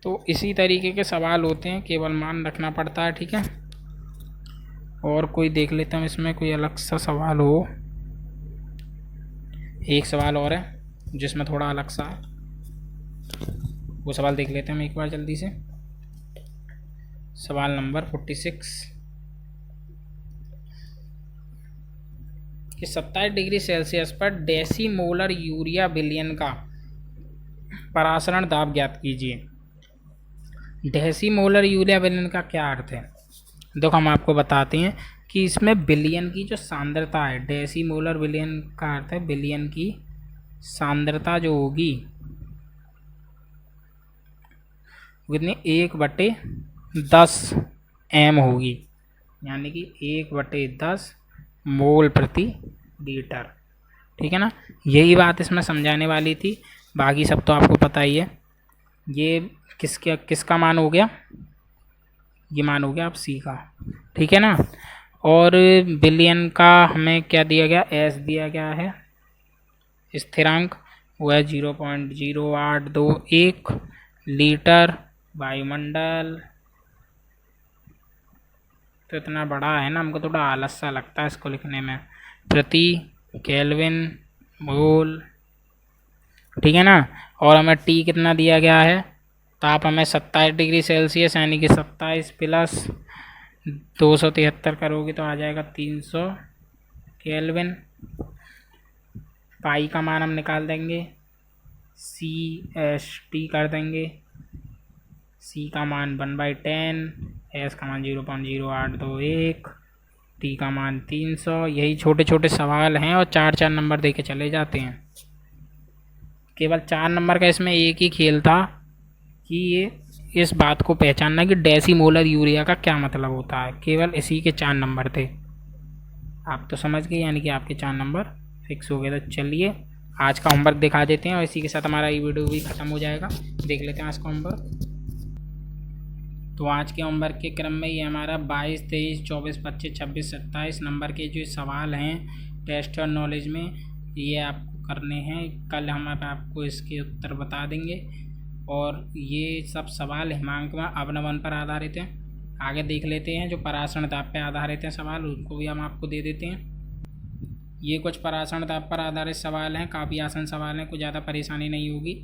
[SPEAKER 1] तो इसी तरीके के सवाल होते हैं, केवल मान रखना पड़ता है। ठीक है, और कोई देख लेते हैं इसमें कोई अलग सा सवाल हो। एक सवाल और है जिसमें थोड़ा अलग सा है, वो सवाल देख लेते हैं हम एक बार जल्दी से। सवाल नंबर 46 कि 27 डिग्री सेल्सियस पर डेसीमोलर यूरिया विलयन का परासरण दाब ज्ञात कीजिए। डेसीमोलर यूरिया विलयन का क्या अर्थ है? देखो हम आपको बताते हैं कि इसमें विलयन की जो सांद्रता है, डेसीमोलर विलयन का अर्थ है विलयन की सांद्रता जो होगी कितनी? 1/10 m होगी, यानी कि 1/10 मोल प्रति लीटर। ठीक है ना, यही बात इसमें समझाने वाली थी, बाकी सब तो आपको पता ही है। ये किसका मान हो गया? ये मान हो गया आप C का। ठीक है ना, और विलयन का हमें क्या दिया गया? S दिया गया है, स्थिरांक वो है 0.0821 लीटर वायुमंडल। तो इतना बड़ा है ना, हमको थोड़ा आलस सा लगता है इसको लिखने में, प्रति केल्विन मोल। ठीक है ना, और हमें T कितना दिया गया है? तो आप हमें 27 डिग्री सेल्सियस यानी कि 27 प्लस 273 करोगे तो आ जाएगा 300 केल्विन। पाई का मान हम निकाल देंगे, CST कर देंगे। C का मान 1/10, S का मान 0.0821, T का मान 300। यही छोटे छोटे सवाल हैं और 4-4 नंबर दे के चले जाते हैं। केवल 4 नंबर का इसमें एक ही खेल था कि ये इस बात को पहचानना कि डेसीमोलर यूरिया का क्या मतलब होता है। केवल इसी के 4 नंबर थे, आप तो समझ गए, यानी कि आपके 4 नंबर फिक्स हो गए। तो चलिए आज का होमवर्क दिखा देते हैं और इसी के साथ हमारा ये वीडियो भी ख़त्म हो जाएगा। देख लेते हैं आज का होमवर्क। तो आज के होमवर्क के क्रम में ये हमारा 22, 23, 24, 25, 26, 27 नंबर के जो सवाल हैं टेस्ट और नॉलेज में, ये आपको करने हैं। कल हम आपको इसके उत्तर बता देंगे और ये सब सवाल हिमांकवा अवनमन पर आधारित हैं। आगे देख लेते हैं जो पराशरण दाब पर आधारित हैं सवाल, उनको भी हम आपको दे देते हैं। ये कुछ पराशरण दाब पर आधारित सवाल हैं, काफ़ी आसान सवाल हैं, कुछ ज़्यादा परेशानी नहीं होगी।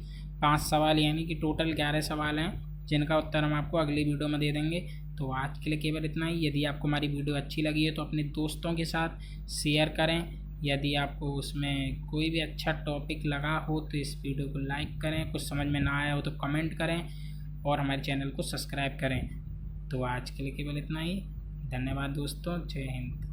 [SPEAKER 1] 5 सवाल यानी कि टोटल 11 सवाल हैं जिनका उत्तर हम आपको अगली वीडियो में दे देंगे। तो आज के लिए केवल इतना ही। यदि आपको हमारी वीडियो अच्छी लगी है तो अपने दोस्तों के साथ शेयर करें। यदि आपको उसमें कोई भी अच्छा टॉपिक लगा हो तो इस वीडियो को लाइक करें, कुछ समझ में ना आया हो तो कमेंट करें और हमारे चैनल को सब्सक्राइब करें। तो आज के लिए केवल इतना ही। धन्यवाद दोस्तों, जय हिंद।